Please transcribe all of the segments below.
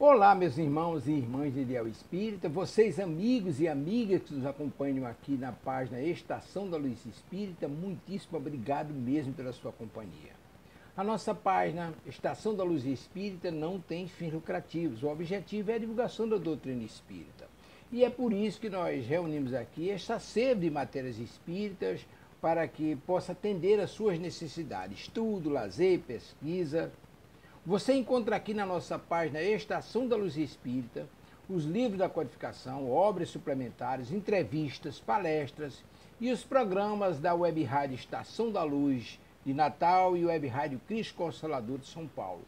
Olá, meus irmãos e irmãs de Ideal Espírita, vocês amigos e amigas que nos acompanham aqui na página Estação da Luz Espírita, muitíssimo obrigado mesmo pela sua companhia. A nossa página Estação da Luz Espírita não tem fins lucrativos, o objetivo é a divulgação da doutrina espírita. E é por isso que nós reunimos aqui esta sede de matérias espíritas para que possa atender às suas necessidades, estudo, lazer, pesquisa. Você encontra aqui na nossa página Estação da Luz Espírita os livros da codificação, obras suplementares, entrevistas, palestras e os programas da Web Rádio Estação da Luz de Natal e Web Rádio Cristo Consolador de São Paulo.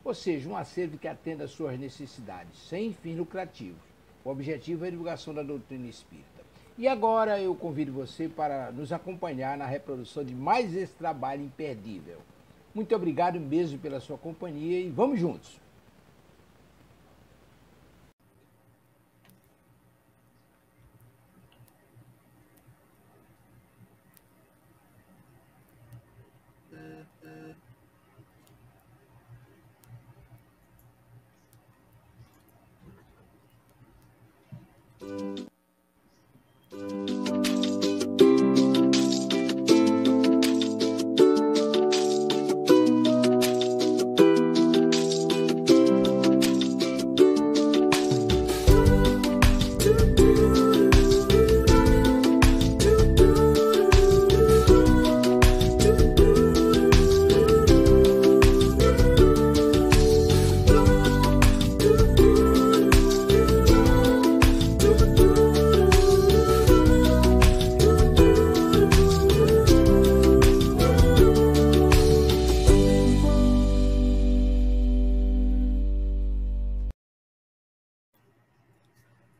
Ou seja, um acervo que atenda às suas necessidades, sem fins lucrativos. O objetivo é a divulgação da doutrina espírita. E agora eu convido você para nos acompanhar na reprodução de mais esse trabalho imperdível. Muito obrigado mesmo pela sua companhia e vamos juntos!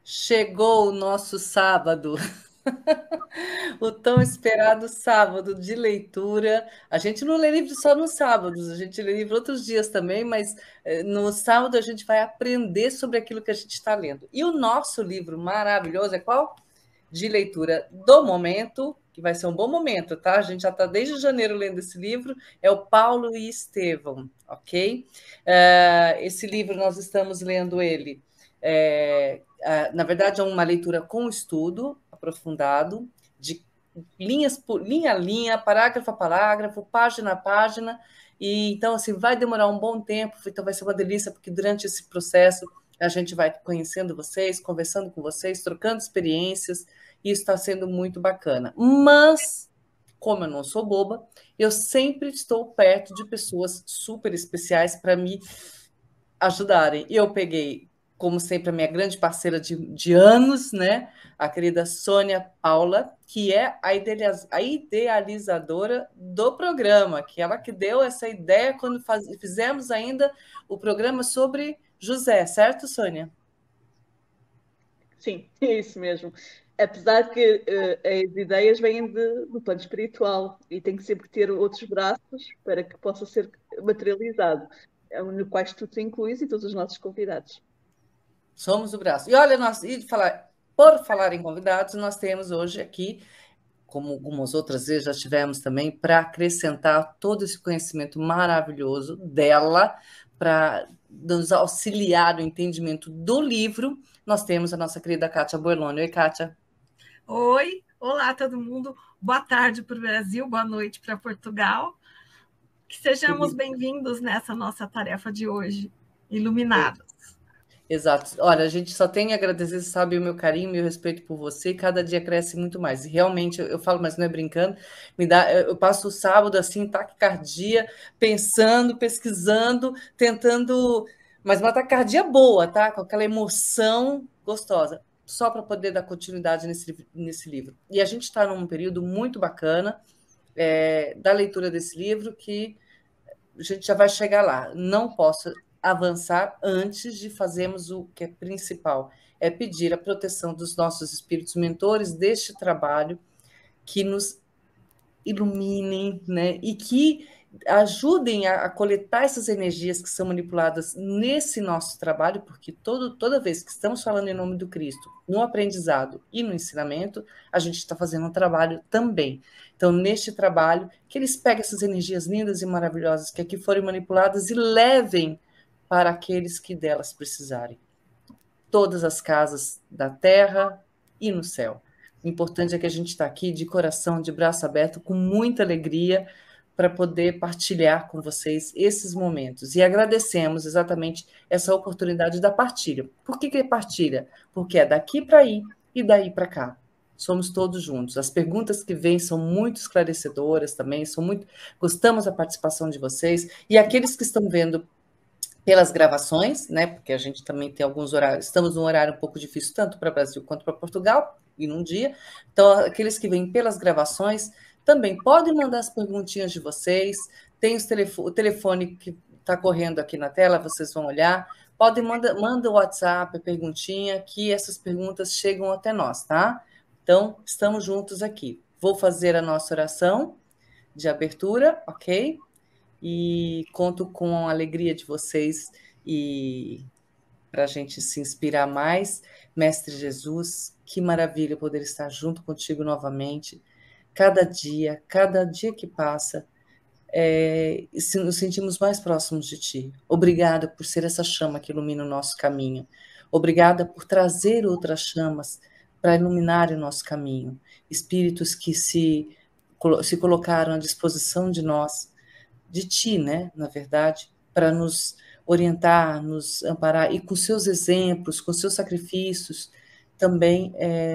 Chegou o nosso sábado, o tão esperado sábado de leitura. A gente não lê livro só nos sábados, a gente lê livro outros dias também, mas no sábado a gente vai aprender sobre aquilo que a gente está lendo. E o nosso livro maravilhoso é qual? De leitura do momento, que vai ser um bom momento, tá? A gente já está desde janeiro lendo esse livro, é o Paulo e Estevão, ok? Esse livro nós estamos lendo ele. Na verdade, é uma leitura com estudo aprofundado, de linha a linha, parágrafo a parágrafo, página a página, e então assim, vai demorar um bom tempo, então vai ser uma delícia, porque durante esse processo a gente vai conhecendo vocês, conversando com vocês, trocando experiências, e isso está sendo muito bacana. Mas, como eu não sou boba, eu sempre estou perto de pessoas super especiais para me ajudarem. E eu peguei, como sempre, a minha grande parceira de anos, né? A querida Sônia Paula, que é a idealizadora do programa, que ela que deu essa ideia quando fizemos ainda o programa sobre José, certo, Sônia? Sim, é isso mesmo. Apesar de que as ideias vêm do plano espiritual e tem que sempre ter outros braços para que possa ser materializado, no quais tu te incluís e todos os nossos convidados. Somos o braço. E olha, por falar em convidados, nós temos hoje aqui, como algumas outras vezes já tivemos também, para acrescentar todo esse conhecimento maravilhoso dela, para nos auxiliar no entendimento do livro, nós temos a nossa querida Kátia Borloni. Oi, Kátia. Oi, olá todo mundo. Boa tarde para o Brasil, boa noite para Portugal. Que sejamos bem-vindos nessa nossa tarefa de hoje, iluminados. Exato. Olha, a gente só tem a agradecer, sabe, o meu carinho, o meu respeito por você, e cada dia cresce muito mais. E realmente, eu falo, mas não é brincando, eu passo o sábado assim, taquicardia, pensando, pesquisando, tentando, mas uma taquicardia boa, tá? Com aquela emoção gostosa, só para poder dar continuidade nesse livro. E a gente está num período muito bacana da leitura desse livro, que a gente já vai chegar lá. Não posso avançar antes de fazermos o que é principal, é pedir a proteção dos nossos espíritos mentores deste trabalho, que nos iluminem, né, e que ajudem a coletar essas energias que são manipuladas nesse nosso trabalho, porque toda vez que estamos falando em nome do Cristo, no aprendizado e no ensinamento, a gente está fazendo um trabalho também. Então, neste trabalho, que eles peguem essas energias lindas e maravilhosas que aqui foram manipuladas e levem para aqueles que delas precisarem. Todas as casas da terra e no céu. O importante é que a gente está aqui de coração, de braço aberto, com muita alegria, para poder partilhar com vocês esses momentos. E agradecemos exatamente essa oportunidade da partilha. Por que é partilha? Porque é daqui para aí e daí para cá. Somos todos juntos. As perguntas que vêm são muito esclarecedoras também, gostamos da participação de vocês. E aqueles que estão vendo pelas gravações, né? Porque a gente também tem alguns horários, estamos num horário um pouco difícil, tanto para o Brasil quanto para Portugal, e num dia. Então, aqueles que vêm pelas gravações também podem mandar as perguntinhas de vocês. Tem o telefone que está correndo aqui na tela, vocês vão olhar. Manda o WhatsApp, a perguntinha, que essas perguntas chegam até nós, tá? Então, estamos juntos aqui. Vou fazer a nossa oração de abertura, ok? E conto com a alegria de vocês e para a gente se inspirar mais. Mestre Jesus, que maravilha poder estar junto contigo novamente. Cada dia que passa, nos sentimos mais próximos de Ti. Obrigada por ser essa chama que ilumina o nosso caminho. Obrigada por trazer outras chamas para iluminar o nosso caminho. Espíritos que se colocaram à disposição de nós, de Ti, né, na verdade, para nos orientar, nos amparar, e com seus exemplos, com seus sacrifícios, também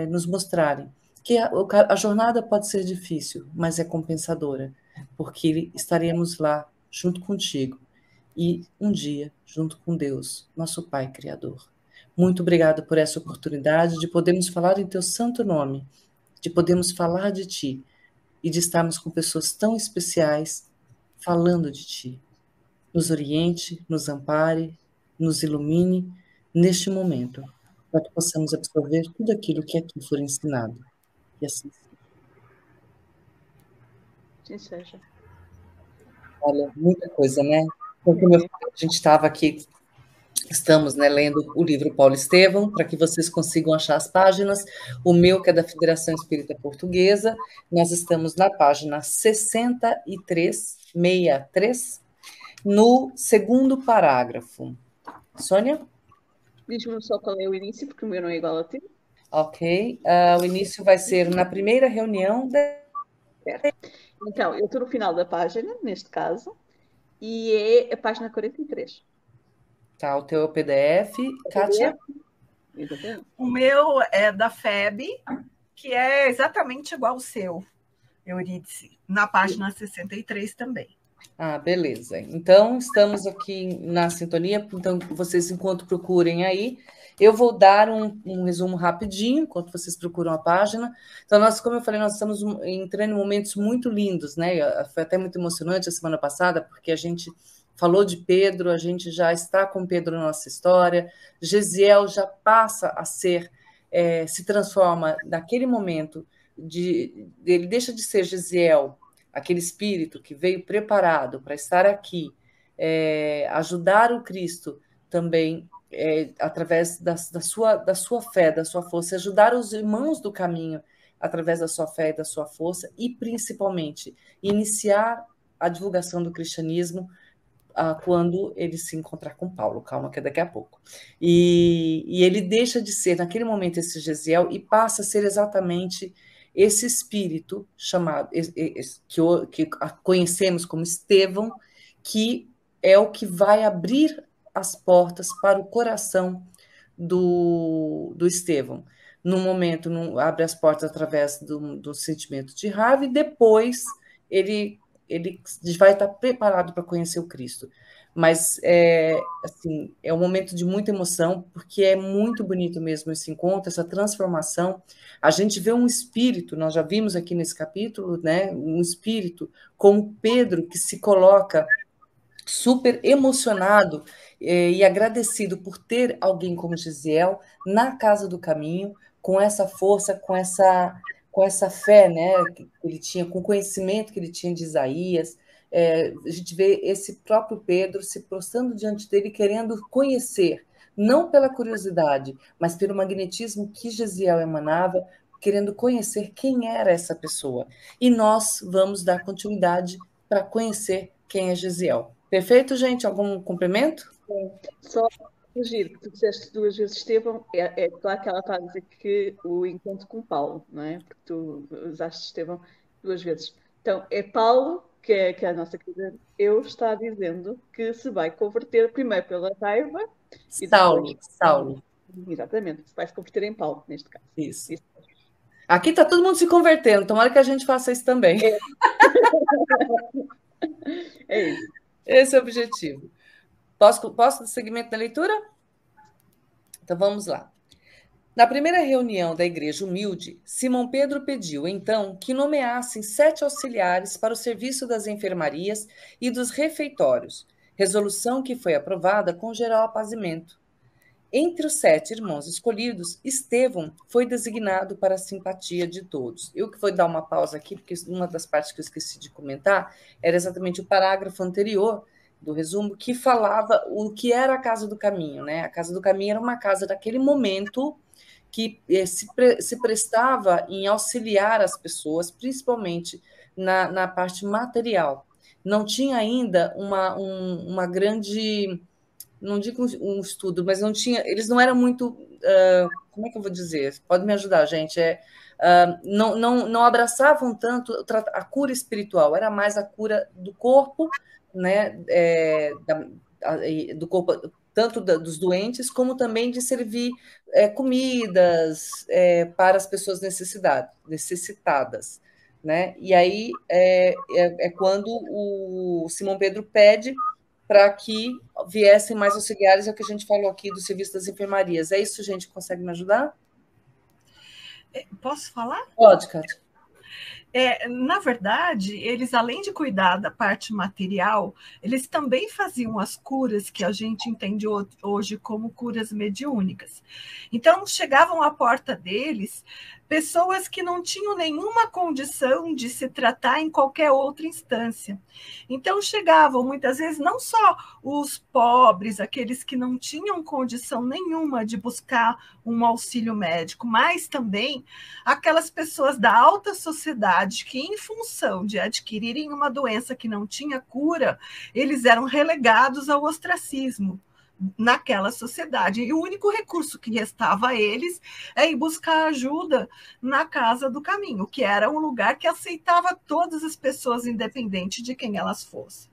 nos mostrarem que a jornada pode ser difícil, mas é compensadora, porque estaremos lá junto contigo e um dia junto com Deus, nosso Pai Criador. Muito obrigada por essa oportunidade de podermos falar em Teu santo nome, de podermos falar de Ti e de estarmos com pessoas tão especiais falando de Ti. Nos oriente, nos ampare, nos ilumine neste momento, para que possamos absorver tudo aquilo que aqui for ensinado. E assim seja. Olha, muita coisa, né? Porque a gente estava aqui, estamos, né, lendo o livro Paulo Estevão, para que vocês consigam achar as páginas. O meu, que é da Federação Espírita Portuguesa, nós estamos na página 63, no segundo parágrafo. Sônia? Diz-me só qual é o início, porque o meu não é igual a ti. Ok. O início vai ser na primeira reunião. Então, eu estou no final da página, neste caso, e é a página 43. Tá, o teu PDF. Kátia? O meu é da FEB, que é exatamente igual ao seu, Eurídice, na página 63 também. Ah, beleza. Então, estamos aqui na sintonia, então vocês, enquanto procurem aí, eu vou dar um resumo rapidinho, enquanto vocês procuram a página. Então, como eu falei, nós estamos entrando em momentos muito lindos, né? Foi até muito emocionante a semana passada, porque a gente falou de Pedro, a gente já está com Pedro na nossa história, Gesiel já passa a ser, se transforma naquele momento, ele deixa de ser Gesiel, aquele espírito que veio preparado para estar aqui, ajudar o Cristo também, através da sua fé, da sua força, ajudar os irmãos do caminho através da sua fé e da sua força, e principalmente iniciar a divulgação do cristianismo quando ele se encontrar com Paulo. Calma, que é daqui a pouco. E ele deixa de ser, naquele momento, esse Gesiel e passa a ser exatamente esse espírito chamado, que conhecemos como Estevão, que é o que vai abrir as portas para o coração do Estevão. No momento, abre as portas através do sentimento de raiva, e depois ele vai estar preparado para conhecer o Cristo. Mas assim, é um momento de muita emoção, porque é muito bonito mesmo esse encontro, essa transformação. A gente vê um espírito, nós já vimos aqui nesse capítulo, né, um espírito como Pedro, que se coloca super emocionado e agradecido por ter alguém como Gesiel na casa do caminho, com essa força, com essa fé, né, que ele tinha, com o conhecimento que ele tinha de Isaías. A gente vê esse próprio Pedro se prostrando diante dele, querendo conhecer, não pela curiosidade, mas pelo magnetismo que Gesiel emanava, querendo conhecer quem era essa pessoa. E nós vamos dar continuidade para conhecer quem é Gesiel. Perfeito, gente? Algum complemento? Só corrigir que tu disseste 2 vezes Estevão, é claro que ela está a dizer que o encontro com Paulo, não é? Porque tu usaste Estevão 2 vezes. Então, é Paulo, que é a nossa querida eu, está dizendo que se vai converter primeiro pela raiva e depois. Saulo. Exatamente, se vai se converter em Paulo, neste caso. Isso. Aqui está todo mundo se convertendo, tomara que a gente faça isso também. É isso. Esse é o objetivo. Posso dar seguimento na leitura? Então vamos lá. Na primeira reunião da Igreja Humilde, Simão Pedro pediu, então, que nomeassem 7 auxiliares para o serviço das enfermarias e dos refeitórios, resolução que foi aprovada com geral apazimento. Entre os 7 irmãos escolhidos, Estevão foi designado para a simpatia de todos. Eu que vou dar uma pausa aqui, porque uma das partes que eu esqueci de comentar era exatamente o parágrafo anterior do resumo, que falava o que era a Casa do Caminho, né? A Casa do Caminho era uma casa daquele momento que se prestava em auxiliar as pessoas, principalmente na parte material. Não tinha ainda uma grande, não digo um estudo, mas não tinha, eles não eram muito, como é que eu vou dizer? Pode me ajudar, gente? Não abraçavam tanto a cura espiritual, era mais a cura do corpo, né? Do corpo, tanto dos doentes, como também de servir comidas para as pessoas necessitadas. Né? E aí é quando o Simão Pedro pede para que viessem mais auxiliares, é o que a gente falou aqui do serviço das enfermarias. É isso, gente? Consegue me ajudar? Posso falar? Pode, Cátia. Na verdade, eles, além de cuidar da parte material, eles também faziam as curas que a gente entende hoje como curas mediúnicas. Então, chegavam à porta deles pessoas que não tinham nenhuma condição de se tratar em qualquer outra instância. Então, chegavam muitas vezes não só os pobres, aqueles que não tinham condição nenhuma de buscar um auxílio médico, mas também aquelas pessoas da alta sociedade que, em função de adquirirem uma doença que não tinha cura, eles eram relegados ao ostracismo naquela sociedade. E o único recurso que restava a eles é ir buscar ajuda na Casa do Caminho, que era um lugar que aceitava todas as pessoas, independente de quem elas fossem.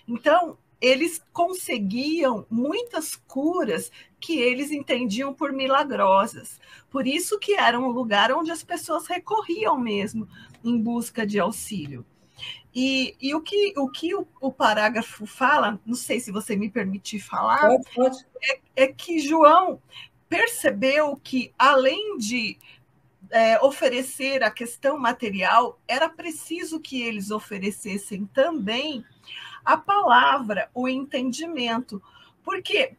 Então, eles conseguiam muitas curas que eles entendiam por milagrosas. Por isso que era um lugar onde as pessoas recorriam mesmo em busca de auxílio. E o que o parágrafo fala, não sei se você me permitir falar, pode. É que João percebeu que, além de oferecer a questão material, era preciso que eles oferecessem também a palavra, o entendimento, porque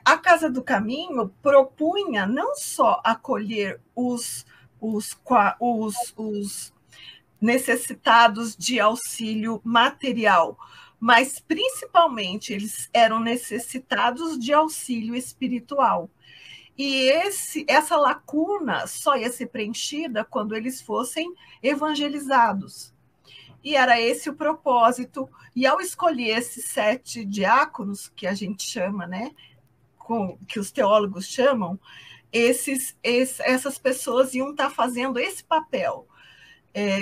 a Casa do Caminho propunha não só acolher os necessitados de auxílio material, mas principalmente eles eram necessitados de auxílio espiritual. E essa lacuna só ia ser preenchida quando eles fossem evangelizados. E era esse o propósito. E ao escolher esses 7 diáconos, que a gente chama, né, que os teólogos chamam, essas pessoas iam estar fazendo esse papel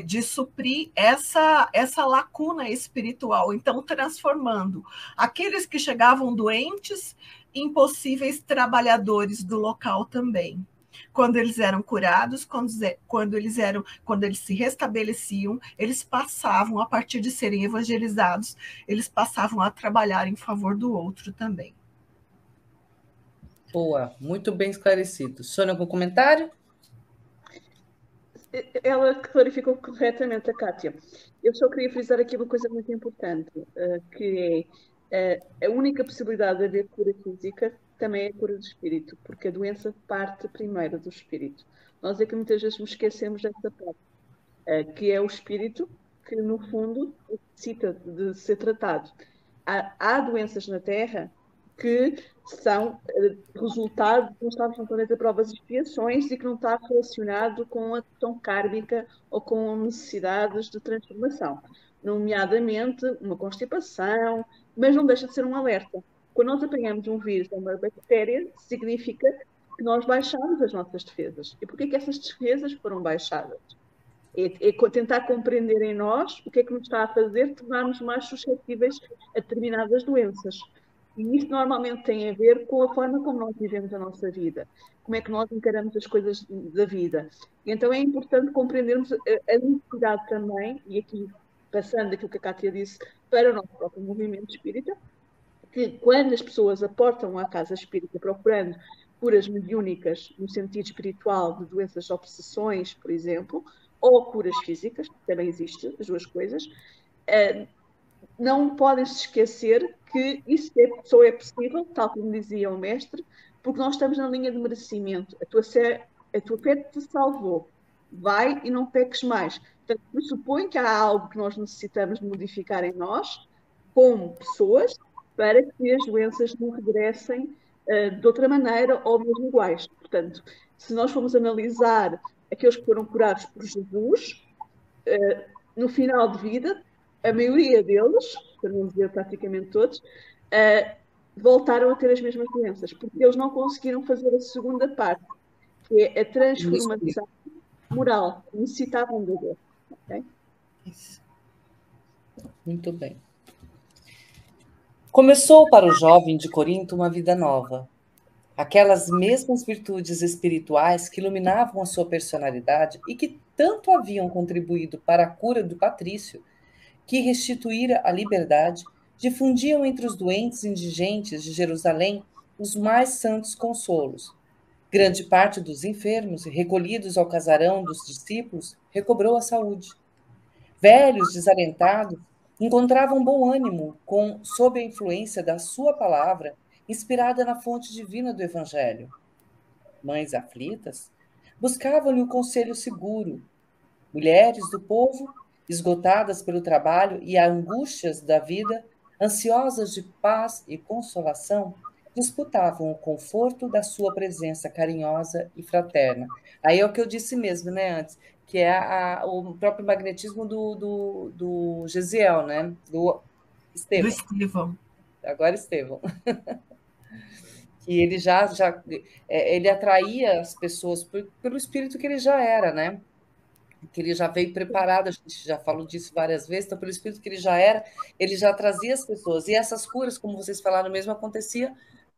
de suprir essa lacuna espiritual. Então, transformando aqueles que chegavam doentes em possíveis trabalhadores do local também. Quando eles eram curados, quando eles se restabeleciam, eles passavam, a partir de serem evangelizados, eles passavam a trabalhar em favor do outro também. Boa, muito bem esclarecido. Sônia, algum comentário? Ela clarificou corretamente a Cátia. Eu só queria frisar aqui uma coisa muito importante, que é a única possibilidade de haver cura física também é a cura do espírito, porque a doença parte primeiro do espírito. Nós é que muitas vezes nos esquecemos dessa parte, que é o espírito que, no fundo, necessita de ser tratado. Há doenças na Terra que são resultado de não estarmos no planeta de provas e expiações e que não está relacionado com a questão kármica ou com necessidades de transformação, nomeadamente uma constipação, mas não deixa de ser um alerta. Quando nós apanhamos um vírus ou uma bactéria, significa que nós baixamos as nossas defesas. E porquê que essas defesas foram baixadas? É tentar compreender em nós o que é que nos está a fazer tornar-nos mais suscetíveis a determinadas doenças. E isso normalmente tem a ver com a forma como nós vivemos a nossa vida, como é que nós encaramos as coisas da vida. E então é importante compreendermos a necessidade também, e aqui passando aquilo que a Cátia disse, para o nosso próprio movimento espírita, que quando as pessoas aportam à casa espírita procurando curas mediúnicas no sentido espiritual de doenças de obsessões, por exemplo, ou curas físicas, também existe as duas coisas, não podem se esquecer que isso só é possível, tal como dizia o mestre, porque nós estamos na linha de merecimento. A tua fé te salvou. Vai e não peques mais. Portanto, pressupõe que há algo que nós necessitamos de modificar em nós, como pessoas, para que as doenças não regressem de outra maneira ou mesmo iguais. Portanto, se nós formos analisar aqueles que foram curados por Jesus, no final de vida, a maioria deles, para não dizer praticamente todos, voltaram a ter as mesmas doenças, porque eles não conseguiram fazer a segunda parte, que é a transformação moral. Necessitavam da dor. Okay? Isso. Muito bem. Começou para o jovem de Corinto uma vida nova. Aquelas mesmas virtudes espirituais que iluminavam a sua personalidade e que tanto haviam contribuído para a cura do Patrício, que restituíra a liberdade, difundiam entre os doentes indigentes de Jerusalém os mais santos consolos. Grande parte dos enfermos, recolhidos ao casarão dos discípulos, recobrou a saúde. Velhos, desalentados, encontravam bom ânimo sob a influência da sua palavra, inspirada na fonte divina do Evangelho. Mães aflitas buscavam-lhe o conselho seguro. Mulheres do povo, esgotadas pelo trabalho e angústias da vida, ansiosas de paz e consolação, disputavam o conforto da sua presença carinhosa e fraterna. Aí é o que eu disse mesmo, né, antes, que é o próprio magnetismo do Gesiel, né, do Estevão. Do Estevão. Agora Estevão. Que ele ele atraía as pessoas pelo espírito que ele já era, né? Que ele já veio preparado, a gente já falou disso várias vezes, então pelo espírito que ele já era, ele já trazia as pessoas. E essas curas, como vocês falaram mesmo, acontecia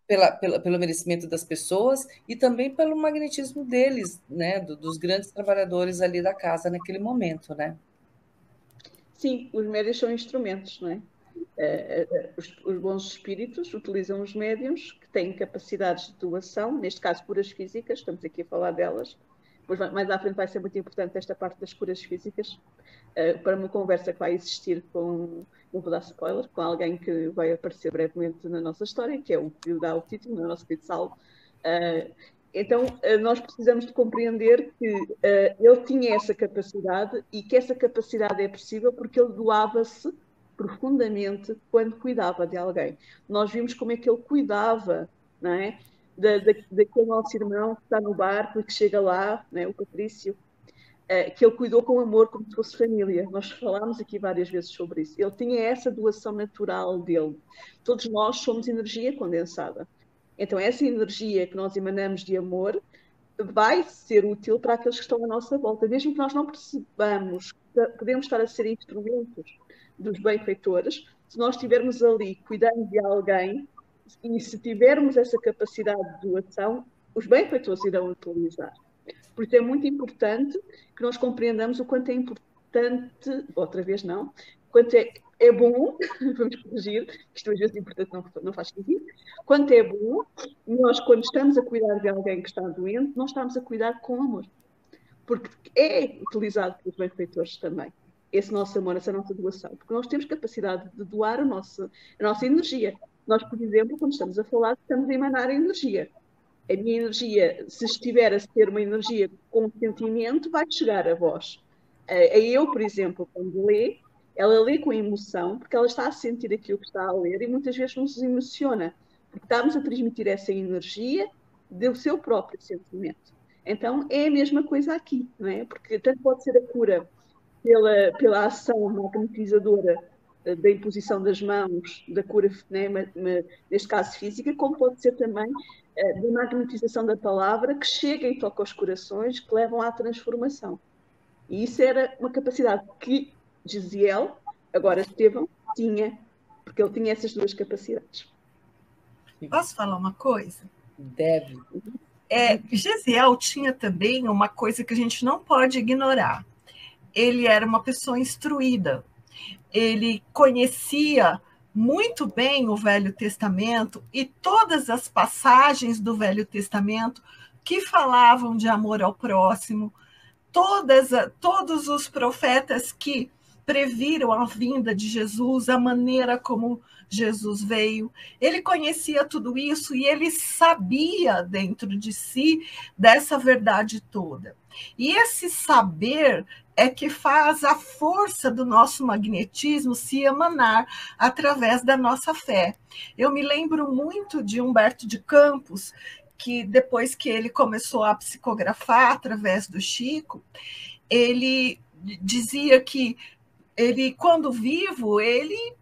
pelo merecimento das pessoas e também pelo magnetismo deles, né? Dos grandes trabalhadores ali da casa naquele momento, né? Sim, os médios são instrumentos, não é? Os bons espíritos utilizam os médiums que têm capacidades de doação, neste caso curas físicas, estamos aqui a falar delas. Depois, mais à frente, vai ser muito importante esta parte das curas físicas, para uma conversa que vai existir com, não vou dar spoiler, com alguém que vai aparecer brevemente na nossa história, que é o que dá o título, no nosso querido Saulo. Então, nós precisamos de compreender que ele tinha essa capacidade e que essa capacidade é possível porque ele doava-se profundamente quando cuidava de alguém. Nós vimos como é que ele cuidava, não é? Daquele nosso irmão que está no barco e que chega lá, né, o Patrício, que ele cuidou com amor como se fosse família. Nós falámos aqui várias vezes sobre isso. Ele tinha essa doação natural dele. Todos nós somos energia condensada. Então essa energia que nós emanamos de amor vai ser útil para aqueles que estão à nossa volta. Mesmo que nós não percebamos, podemos estar a ser instrumentos dos benfeitores, se nós estivermos ali cuidando de alguém, e se tivermos essa capacidade de doação, os benfeitores irão utilizar. Por isso é muito importante que nós compreendamos o quanto é importante, outra vez não, quanto é bom, vamos corrigir, isto às vezes importante não faz sentido, quanto é bom, nós quando estamos a cuidar de alguém que está doente, nós estamos a cuidar com amor. Porque é utilizado pelos benfeitores também, esse nosso amor, essa nossa doação, porque nós temos capacidade de doar a nossa energia. Nós, por exemplo, quando estamos a falar, estamos a emanar energia. A minha energia, se estiver a ser uma energia com sentimento, vai chegar a vós. Eu, por exemplo, quando lê, ela lê com emoção, porque ela está a sentir aquilo que está a ler e muitas vezes nos emociona, porque estamos a transmitir essa energia do seu próprio sentimento. Então, é a mesma coisa aqui, não é? Porque tanto pode ser a cura pela ação magnetizadora da imposição das mãos, da cura, né, neste caso física, como pode ser também da magnetização da palavra que chega e toca aos corações, que levam à transformação. E isso era uma capacidade que Gesiel, agora Estevão, tinha, porque ele tinha essas duas capacidades. Posso falar uma coisa? Deve. Gesiel tinha também uma coisa que a gente não pode ignorar. Ele era uma pessoa instruída. Ele conhecia muito bem o Velho Testamento e todas as passagens do Velho Testamento que falavam de amor ao próximo, todos os profetas que previram a vinda de Jesus, a maneira como Jesus veio. Ele conhecia tudo isso e ele sabia dentro de si dessa verdade toda. E esse saber é que faz a força do nosso magnetismo se emanar através da nossa fé. Eu me lembro muito de Humberto de Campos, que depois que ele começou a psicografar através do Chico, ele dizia que ele, quando vivo, ele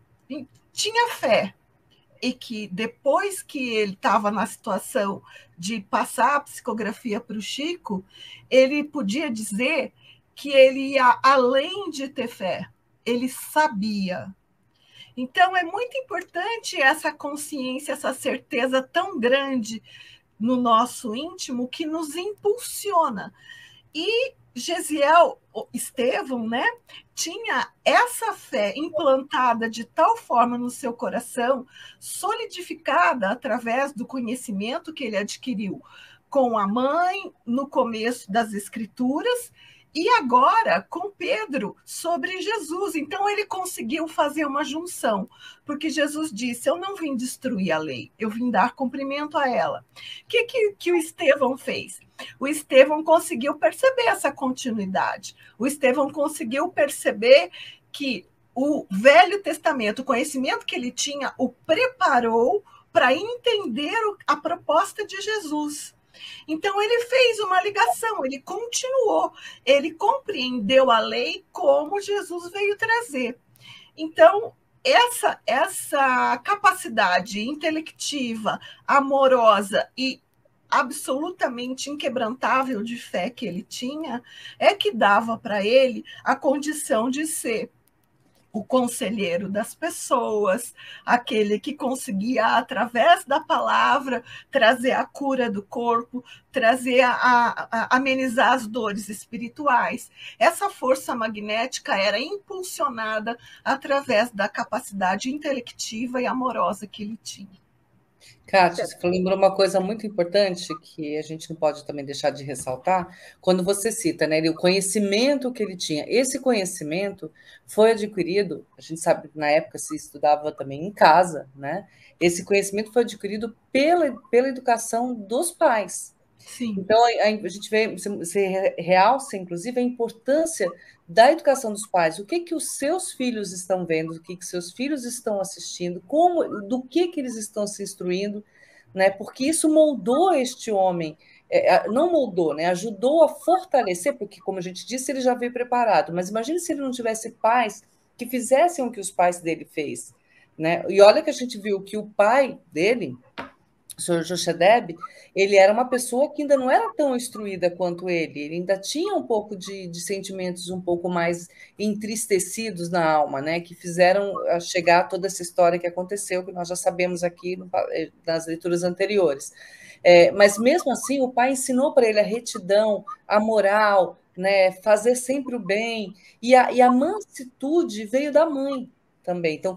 tinha fé, e que depois que ele estava na situação de passar a psicografia para o Chico, ele podia dizer que ele ia além de ter fé, ele sabia. Então, é muito importante essa consciência, essa certeza tão grande no nosso íntimo que nos impulsiona. E Gesiel, Estevão, né, tinha essa fé implantada de tal forma no seu coração, solidificada através do conhecimento que ele adquiriu com a mãe no começo das Escrituras, e agora com Pedro sobre Jesus. Então ele conseguiu fazer uma junção, porque Jesus disse: eu não vim destruir a lei, eu vim dar cumprimento a ela. O que o Estevão fez? O Estevão conseguiu perceber essa continuidade. O Estevão conseguiu perceber que o Velho Testamento, o conhecimento que ele tinha, o preparou para entender a proposta de Jesus. Então, ele fez uma ligação, ele continuou, ele compreendeu a lei como Jesus veio trazer. Então, essa capacidade intelectiva, amorosa e absolutamente inquebrantável de fé que ele tinha, é que dava para ele a condição de ser o conselheiro das pessoas, aquele que conseguia, através da palavra, trazer a cura do corpo, trazer amenizar as dores espirituais. Essa força magnética era impulsionada através da capacidade intelectiva e amorosa que ele tinha. Kátia, você lembrou uma coisa muito importante que a gente não pode também deixar de ressaltar, quando você cita, né, o conhecimento que ele tinha. Esse conhecimento foi adquirido, a gente sabe que na época se estudava também em casa, né? Esse conhecimento foi adquirido pela educação dos pais. Sim. Então, a gente você realça, inclusive, a importância da educação dos pais. O que os seus filhos estão vendo, o que seus filhos estão assistindo, do que eles estão se instruindo, né? Porque isso moldou este homem, não moldou, né? Ajudou a fortalecer, porque, como a gente disse, ele já veio preparado. Mas imagine se ele não tivesse pais que fizessem o que os pais dele fez, né? E olha que a gente viu que o pai dele, o Sr. Jochebed, ele era uma pessoa que ainda não era tão instruída quanto ele ainda tinha um pouco de sentimentos um pouco mais entristecidos na alma, né, que fizeram chegar a toda essa história que aconteceu, que nós já sabemos aqui nas leituras anteriores. Mas mesmo assim, o pai ensinou para ele a retidão, a moral, né, fazer sempre o bem, e a mansitude veio da mãe também. Então,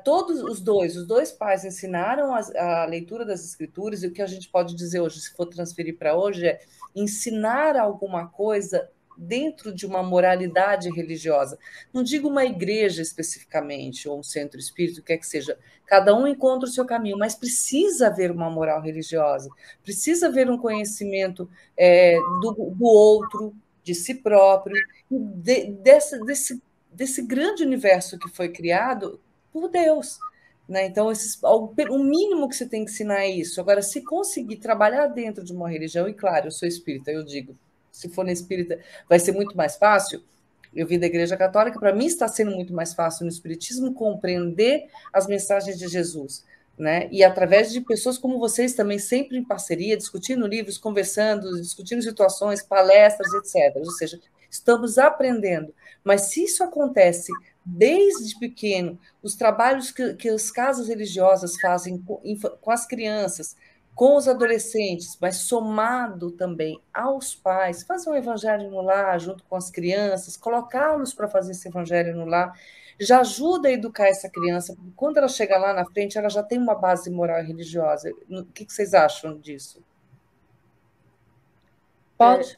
todos os dois pais ensinaram a leitura das escrituras, e o que a gente pode dizer hoje, se for transferir para hoje, é ensinar alguma coisa dentro de uma moralidade religiosa. Não digo uma igreja especificamente, ou um centro espírita, o que é que seja. Cada um encontra o seu caminho, mas precisa haver uma moral religiosa, precisa haver um conhecimento do outro, de si próprio, desse grande universo que foi criado por Deus. Né? Então, o mínimo que você tem que ensinar é isso. Agora, se conseguir trabalhar dentro de uma religião, e claro, eu sou espírita, eu digo, se for na espírita, vai ser muito mais fácil, eu vim da Igreja Católica, para mim está sendo muito mais fácil no Espiritismo compreender as mensagens de Jesus, né? E através de pessoas como vocês também, sempre em parceria, discutindo livros, conversando, discutindo situações, palestras, etc. Ou seja, estamos aprendendo. Mas se isso acontece desde pequeno, os trabalhos que as casas religiosas fazem com as crianças, com os adolescentes, mas somado também aos pais, fazer um evangelho no lar junto com as crianças, colocá-los para fazer esse evangelho no lar, já ajuda a educar essa criança, porque quando ela chega lá na frente, ela já tem uma base moral e religiosa. O que vocês acham disso? Pode?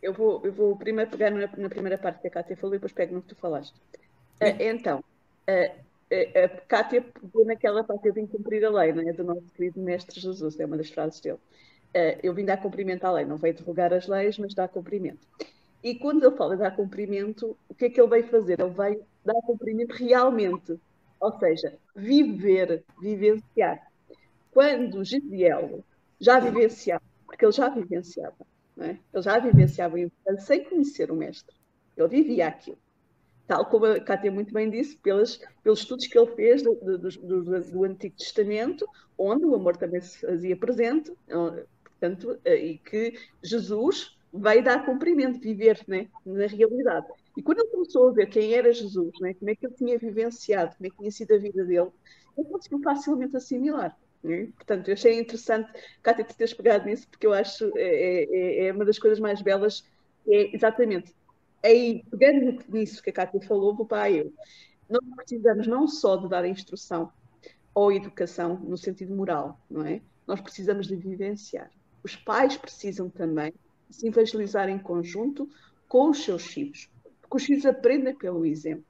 Eu vou primeiro pegar na primeira parte que a Cátia falou e depois pego no que tu falaste. Então, a Cátia pegou naquela parte, eu vim cumprir a lei, não é? Do nosso querido Mestre Jesus, é uma das frases dele. Eu vim dar cumprimento à lei, não veio derrogar as leis, mas dar cumprimento. E quando ele fala de dar cumprimento, o que é que ele veio fazer? Ele veio dar cumprimento realmente, ou seja, vivenciar. Quando Gisiel já vivenciava, porque ele já vivenciava, não é? Ele já vivenciava sem conhecer o Mestre, ele vivia aquilo. Tal como a Cátia muito bem disse, pelos estudos que ele fez do Antigo Testamento, onde o amor também se fazia presente, portanto, e que Jesus veio dar cumprimento, viver, né, na realidade. E quando ele começou a ver quem era Jesus, né, como é que ele tinha vivenciado, como é que tinha sido a vida dele, ele conseguiu facilmente assimilar. Né? Portanto, eu achei interessante, Cátia, te teres pegado nisso, porque eu acho é uma das coisas mais belas, é exatamente. Aí, pegando nisso que a Cátia falou, vou para eu. Nós precisamos não só de dar a instrução ou educação no sentido moral, não é? Nós precisamos de vivenciar. Os pais precisam também se evangelizar em conjunto com os seus filhos, porque os filhos aprendem pelo exemplo.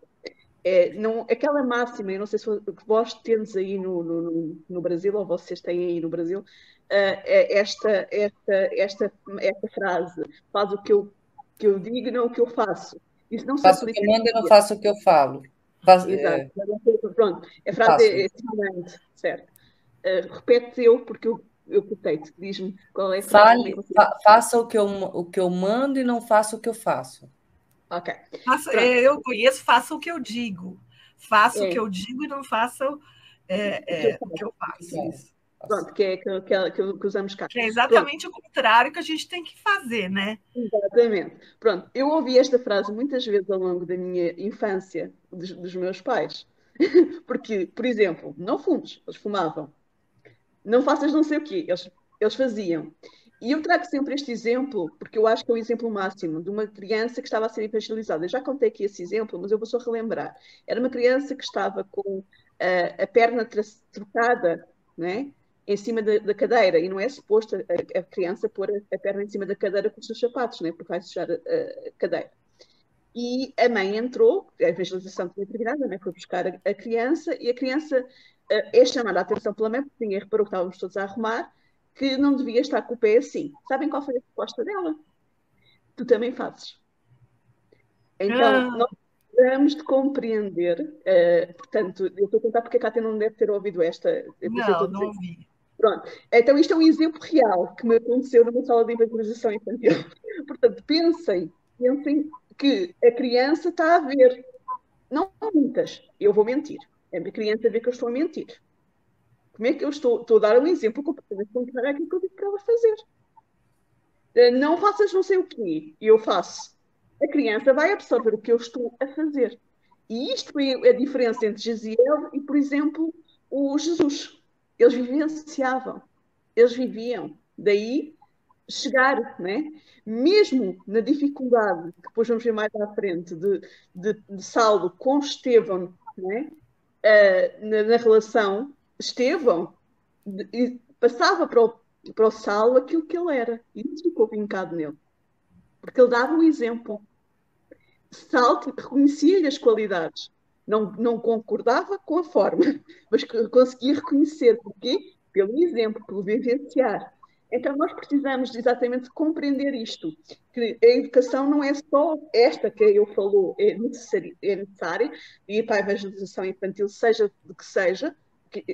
Aquela máxima, eu não sei se vós tendes aí no Brasil, ou vocês têm aí no Brasil, esta frase, faz o que eu digo, não o que eu faço. Isso não se faço o que mando e não faço o que eu falo. Exato. Pronto, a frase é semelhante, certo? Repete eu, porque eu cotei-te. Diz-me qual é a frase. Faça o que eu mando e não faça o que eu faço. Ok. Eu conheço, faça o que eu digo. Faça o que eu digo e não faça o que eu faço. Isso. Pronto, que usamos cá. Que é exatamente o contrário que a gente tem que fazer, né? Exatamente. Pronto, eu ouvi esta frase muitas vezes ao longo da minha infância, dos meus pais. Porque, por exemplo, não fumes, eles fumavam. Não faças não sei o quê, eles faziam. E eu trago sempre este exemplo, porque eu acho que é o exemplo máximo de uma criança que estava a ser evangelizada. Eu já contei aqui esse exemplo, mas eu vou só relembrar. Era uma criança que estava com a perna trocada, né, em cima da cadeira, e não é suposto a criança pôr a perna em cima da cadeira com os seus sapatos, né, porque vai sujar a cadeira. E a mãe entrou, a evangelização tinha terminado, né, foi buscar a criança, e a criança é chamada a atenção pela mãe, porque ninguém reparou que estávamos todos a arrumar, que não devia estar com o pé assim. Sabem qual foi a resposta dela? Tu também fazes. Então, nós precisamos de compreender, portanto, eu estou a contar porque a Cátia não deve ter ouvido esta. Não ouvi. Pronto, então isto é um exemplo real que me aconteceu numa sala de evangelização infantil. Portanto, pensem que a criança está a ver. Não mintas, eu vou mentir. É a criança a ver que eu estou a mentir. Como é que eu estou a dar um exemplo completamente contrário àquilo que eu digo para ela fazer? Não faças não sei o quê, e eu faço. A criança vai absorver o que eu estou a fazer. E isto é a diferença entre Gesiel e, por exemplo, o Jesus. Eles vivenciavam, eles viviam. Daí chegar, né? Mesmo na dificuldade, que depois vamos ver mais à frente, de Saulo com Estevão, né? Na relação, Estevão passava para o Saulo aquilo que ele era. E isso ficou vincado nele. Porque ele dava um exemplo. Saulo reconhecia-lhe as qualidades. Não concordava com a forma, mas conseguia reconhecer. Porquê? Pelo exemplo, pelo vivenciar. Então, nós precisamos exatamente compreender isto, que a educação não é só esta que eu falou, é necessária, e para a evangelização infantil, seja do que seja,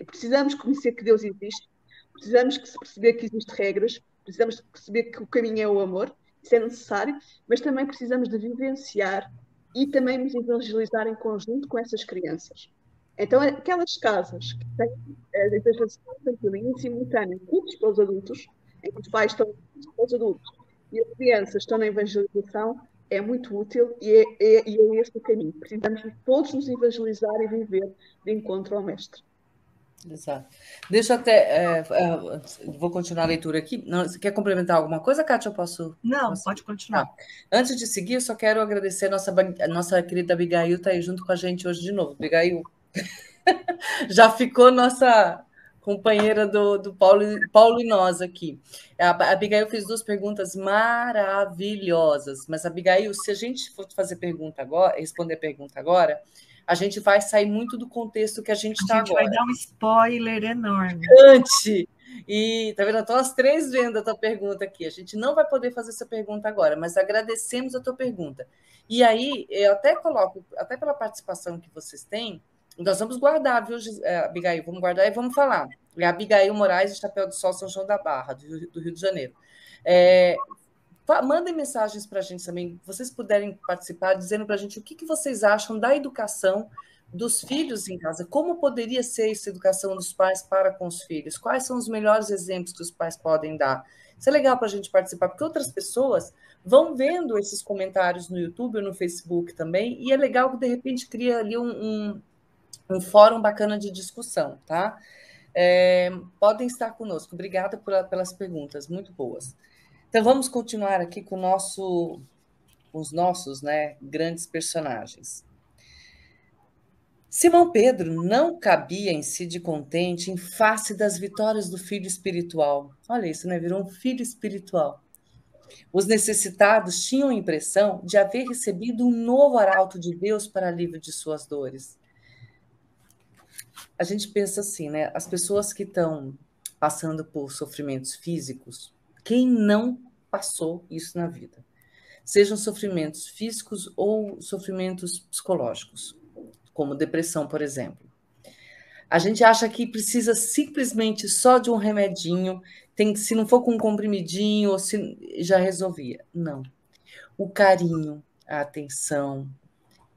precisamos conhecer que Deus existe, precisamos perceber que existem regras, precisamos perceber que o caminho é o amor, isso é necessário, mas também precisamos de vivenciar e também nos evangelizar em conjunto com essas crianças. Então, aquelas casas que têm a evangelização infantil em simultâneo cultos para os adultos, em que os pais estão cultos para os adultos e as crianças estão na evangelização, é muito útil e é esse o caminho. Precisamos de todos nos evangelizar e viver de encontro ao Mestre. Exato. Deixa eu até. Vou continuar a leitura aqui. Não, você quer complementar alguma coisa, Kátia? Eu posso. Não, pode continuar. Tá. Antes de seguir, eu só quero agradecer a nossa querida Abigail, está aí junto com a gente hoje de novo. Abigail já ficou nossa companheira do Paulo e nós aqui. A Abigail fez 2 perguntas maravilhosas, mas, Abigail, se a gente for fazer pergunta agora, responder a pergunta agora, a gente vai sair muito do contexto que a gente está agora. A gente vai dar um spoiler enorme. E tá vendo? Estão as 3 vendo a tua pergunta aqui. A gente não vai poder fazer essa pergunta agora, mas agradecemos a tua pergunta. E aí, eu até coloco, até pela participação que vocês têm, nós vamos guardar, viu, Abigail? Vamos guardar e vamos falar. É a Abigail Moraes, de Chapéu do Sol, São João da Barra, do Rio de Janeiro. Mandem mensagens para a gente também, vocês puderem participar, dizendo para a gente o que vocês acham da educação dos filhos em casa, como poderia ser essa educação dos pais para com os filhos, quais são os melhores exemplos que os pais podem dar. Isso é legal para a gente participar, porque outras pessoas vão vendo esses comentários no YouTube ou no Facebook também, e é legal que, de repente, cria ali um fórum bacana de discussão, tá? Podem estar conosco. Obrigada pelas perguntas, muito boas. Então, vamos continuar aqui com os nossos, né, grandes personagens. Simão Pedro não cabia em si de contente em face das vitórias do filho espiritual. Olha isso, né? Virou um filho espiritual. Os necessitados tinham a impressão de haver recebido um novo arauto de Deus para alívio de suas dores. A gente pensa assim, né? As pessoas que estão passando por sofrimentos físicos, quem não passou isso na vida? Sejam sofrimentos físicos ou sofrimentos psicológicos, como depressão, por exemplo. A gente acha que precisa simplesmente só de um remedinho, se não for com um comprimidinho, ou se já resolvia. Não. O carinho, a atenção,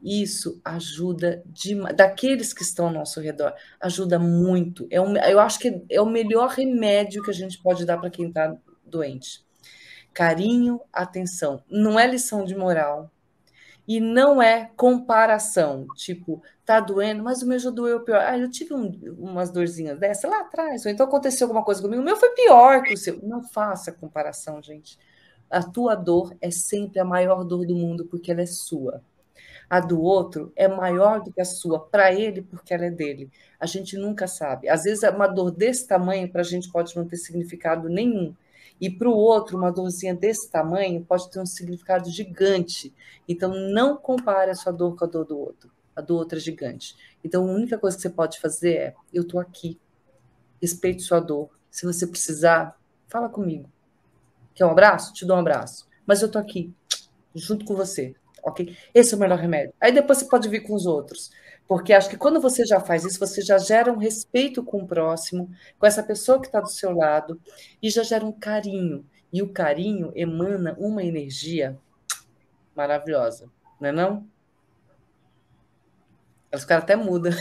isso ajuda demais. Daqueles que estão ao nosso redor, ajuda muito. Eu acho que é o melhor remédio que a gente pode dar para quem está doente. Carinho, atenção. Não é lição de moral. E não é comparação, tipo, tá doendo, mas o meu já doeu pior. Eu tive umas dorzinhas dessa lá atrás, ou então aconteceu alguma coisa comigo, o meu foi pior que o seu. Não faça comparação, gente. A tua dor é sempre a maior dor do mundo, porque ela é sua. A do outro é maior do que a sua, para ele, porque ela é dele. A gente nunca sabe. Às vezes, uma dor desse tamanho, para a gente pode não ter significado nenhum. E para o outro, uma dorzinha desse tamanho pode ter um significado gigante. Então, não compare a sua dor com a dor do outro. A do outro é gigante. Então, a única coisa que você pode fazer é, eu estou aqui, respeite sua dor. Se você precisar, fala comigo. Quer um abraço? Te dou um abraço. Mas eu estou aqui, junto com você. Okay? Esse é o melhor remédio. Aí depois você pode vir com os outros. Porque acho que quando você já faz isso, você já gera um respeito com o próximo, com essa pessoa que está do seu lado, e já gera um carinho. E o carinho emana uma energia maravilhosa, não é não? Os caras até mudam.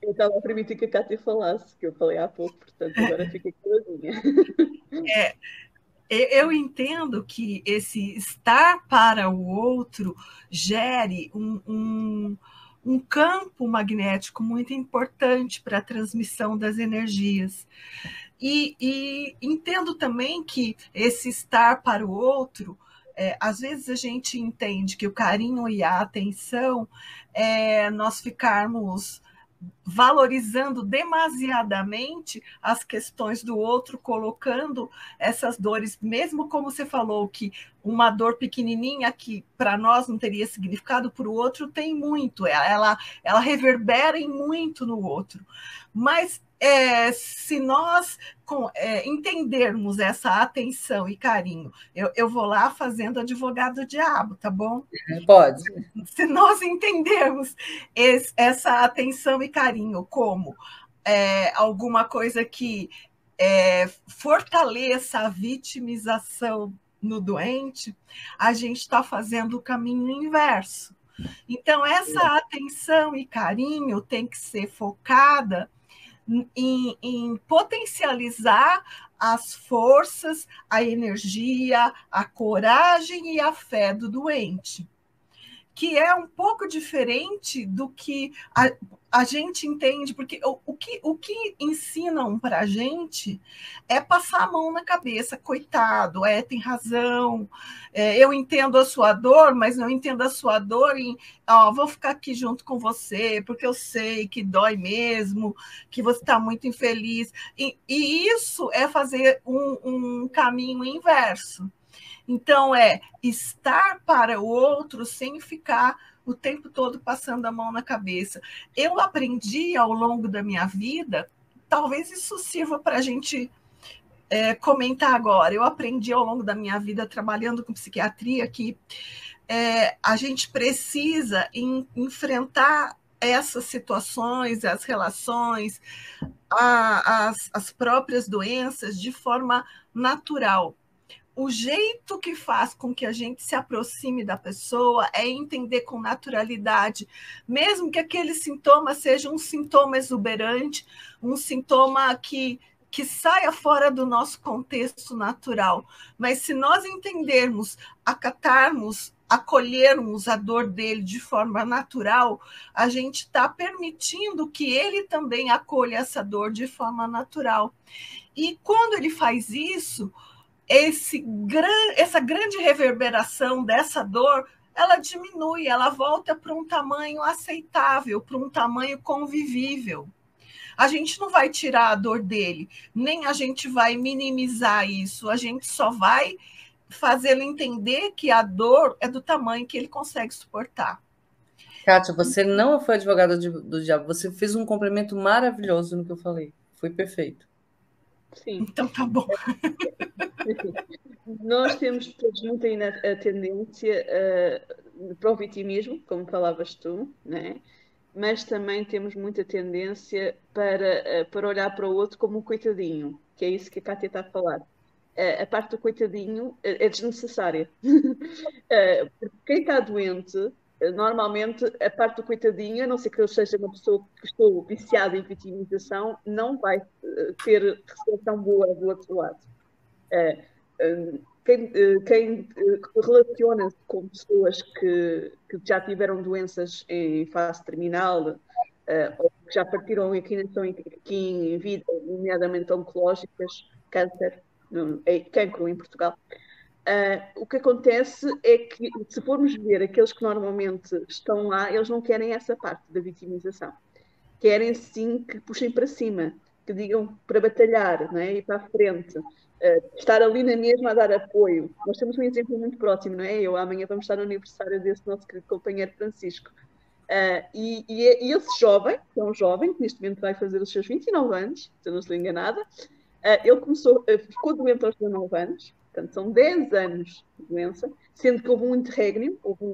Eu estava a permitir que a Cátia falasse, que eu falei há pouco, portanto agora fica caladinha. Eu entendo que esse estar para o outro gere um campo magnético muito importante para a transmissão das energias. E entendo também que esse estar para o outro, às vezes a gente entende que o carinho e a atenção é nós ficarmos valorizando demasiadamente as questões do outro, colocando essas dores, mesmo como você falou, que uma dor pequenininha que para nós não teria significado, para o outro tem muito, ela reverbera em muito no outro. Mas se nós entendermos essa atenção e carinho, eu vou lá fazendo advogado do diabo, tá bom? Pode. Se nós entendermos essa atenção e carinho como alguma coisa que fortaleça a vitimização no doente, a gente está fazendo o caminho inverso. Então, essa atenção e carinho tem que ser focada em potencializar as forças, a energia, a coragem e a fé do doente, que é um pouco diferente do que a gente entende, porque o que ensinam para a gente é passar a mão na cabeça, coitado, tem razão, eu entendo a sua dor, mas não entendo a sua dor em, vou ficar aqui junto com você, porque eu sei que dói mesmo, que você está muito infeliz, e isso é fazer um caminho inverso. Então, estar para o outro sem ficar o tempo todo passando a mão na cabeça. Eu aprendi ao longo da minha vida, talvez isso sirva para a gente comentar agora. Eu aprendi ao longo da minha vida, trabalhando com psiquiatria, que a gente precisa enfrentar essas situações, as relações, as próprias doenças de forma natural. O jeito que faz com que a gente se aproxime da pessoa é entender com naturalidade, mesmo que aquele sintoma seja um sintoma exuberante, um sintoma que saia fora do nosso contexto natural. Mas se nós entendermos, acatarmos, acolhermos a dor dele de forma natural, a gente está permitindo que ele também acolha essa dor de forma natural. E quando ele faz isso, essa grande reverberação dessa dor, ela diminui, ela volta para um tamanho aceitável, para um tamanho convivível. A gente não vai tirar a dor dele, nem a gente vai minimizar isso, a gente só vai fazê-lo entender que a dor é do tamanho que ele consegue suportar. Kátia, você não foi advogada do diabo, você fez um complemento maravilhoso no que eu falei. Foi perfeito. Sim. Então tá bom. Nós temos todos muito ainda a tendência para o vitimismo, como falavas tu, né? Mas também temos muita tendência para olhar para o outro como um coitadinho, que é isso que a Cátia está a falar. A parte do coitadinho é desnecessária. Porque quem está doente, normalmente a parte do coitadinho, a não ser que eu seja uma pessoa que estou viciada em vitimização, não vai ter recepção boa do outro lado. Quem relaciona-se com pessoas que já tiveram doenças em fase terminal ou que já partiram aqui em vida, nomeadamente oncológicas, câncer, cancro em Portugal, o que acontece é que, se formos ver aqueles que normalmente estão lá, eles não querem essa parte da vitimização. Querem sim que puxem para cima, que digam para batalhar, não é? E para a frente. Estar ali na mesma a dar apoio. Nós temos um exemplo muito próximo, não é? Amanhã vamos estar no aniversário desse nosso querido companheiro Francisco. E esse jovem, que é um jovem, que neste momento vai fazer os seus 29 anos, se eu não estou enganada, ele ficou doente aos 19 anos, portanto são 10 anos de doença, sendo que houve um interregno, houve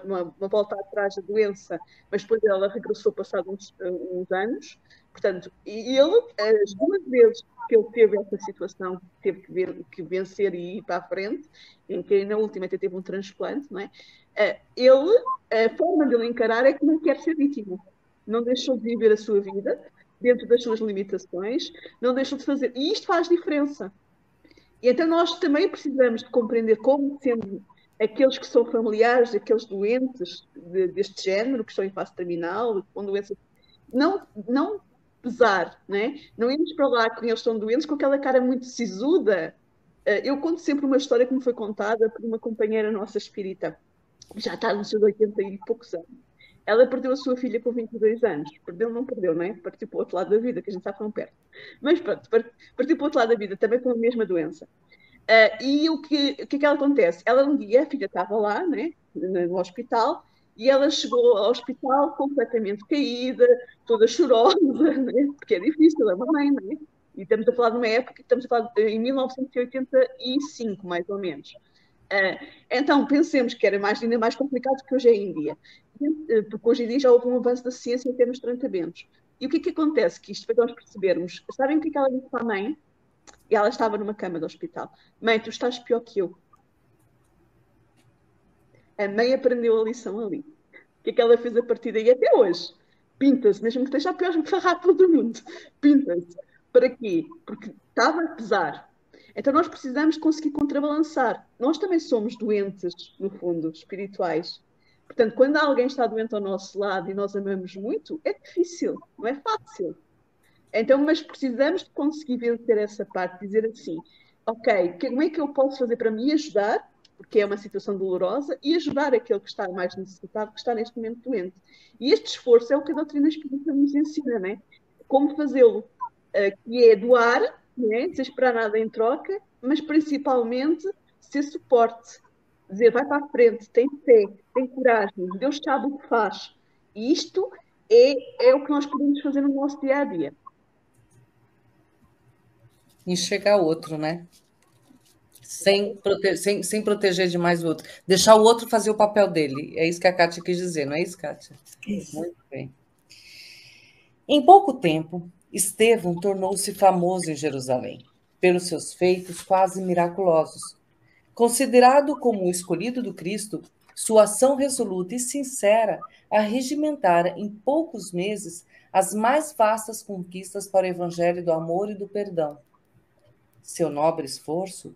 uma volta atrás da doença, mas depois ela regressou passados uns anos. Portanto, e ele, as duas vezes que ele teve essa situação, teve que vencer e ir para a frente, em que na última até teve um transplante, não é? A forma dele encarar é que não quer ser vítima. Não deixou de viver a sua vida dentro das suas limitações, não deixou de fazer. E isto faz diferença. E então nós também precisamos de compreender como sendo aqueles que são familiares, aqueles doentes deste género, que estão em fase terminal, com doenças, não pesar, né? Não irmos para lá quando eles estão doentes com aquela cara muito sisuda. Eu conto sempre uma história que me foi contada por uma companheira nossa espírita, que já está nos seus 80 e poucos anos. Ela perdeu a sua filha com 22 anos. Perdeu, não perdeu, não é? Partiu para o outro lado da vida, que a gente sabe que não perde. Mas pronto, partiu para o outro lado da vida, também com a mesma doença. E o que é que ela acontece? Ela um dia, a filha estava lá, né, no hospital, e ela chegou ao hospital completamente caída, toda chorosa, né? Porque é difícil, é uma mãe, não é? E estamos a falar de uma época, estamos a falar em 1985, mais ou menos. Então, pensemos que era ainda mais complicado que hoje é em dia. Porque hoje em dia já houve um avanço da ciência em termos de tratamentos. E o que é que acontece? Que isto para nós percebermos. Sabem o que é que ela disse para a mãe? E ela estava numa cama do hospital. Mãe, tu estás pior que eu. A mãe aprendeu a lição ali. O que é que ela fez a partir daí até hoje? Pinta-se, mesmo que esteja a pior farrápula do mundo. Pinta-se. Para quê? Porque estava a pesar. Então nós precisamos de conseguir contrabalançar. Nós também somos doentes, no fundo, espirituais. Portanto, quando alguém está doente ao nosso lado e nós amamos muito, é difícil, não é fácil. Então, mas precisamos de conseguir vencer essa parte, dizer assim, ok, como é que eu posso fazer para me ajudar, porque é uma situação dolorosa, e ajudar aquele que está mais necessitado, que está neste momento doente. E este esforço é o que a doutrina espírita nos ensina, né? Como fazê-lo, que é doar, né? Sem esperar nada em troca, mas principalmente ser suporte. Dizer, vai para a frente, tem fé, tem coragem, Deus sabe o que faz. E isto é o que nós podemos fazer no nosso dia a dia. Enxergar o outro, né? Sem proteger demais o outro. Deixar o outro fazer o papel dele. É isso que a Kátia quis dizer, não é isso, Kátia? Isso. Muito bem. Em pouco tempo, Estevão tornou-se famoso em Jerusalém, pelos seus feitos quase miraculosos. Considerado como o escolhido do Cristo, sua ação resoluta e sincera arregimentara em poucos meses as mais vastas conquistas para o evangelho do amor e do perdão. Seu nobre esforço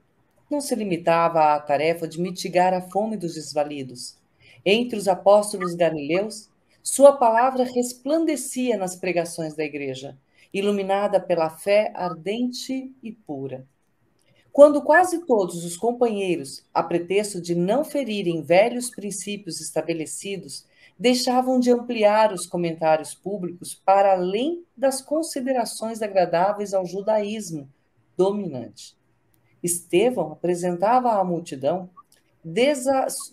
não se limitava à tarefa de mitigar a fome dos desvalidos. Entre os apóstolos galileus, sua palavra resplandecia nas pregações da igreja, iluminada pela fé ardente e pura. Quando quase todos os companheiros, a pretexto de não ferirem velhos princípios estabelecidos, deixavam de ampliar os comentários públicos para além das considerações agradáveis ao judaísmo dominante. Estevão apresentava à multidão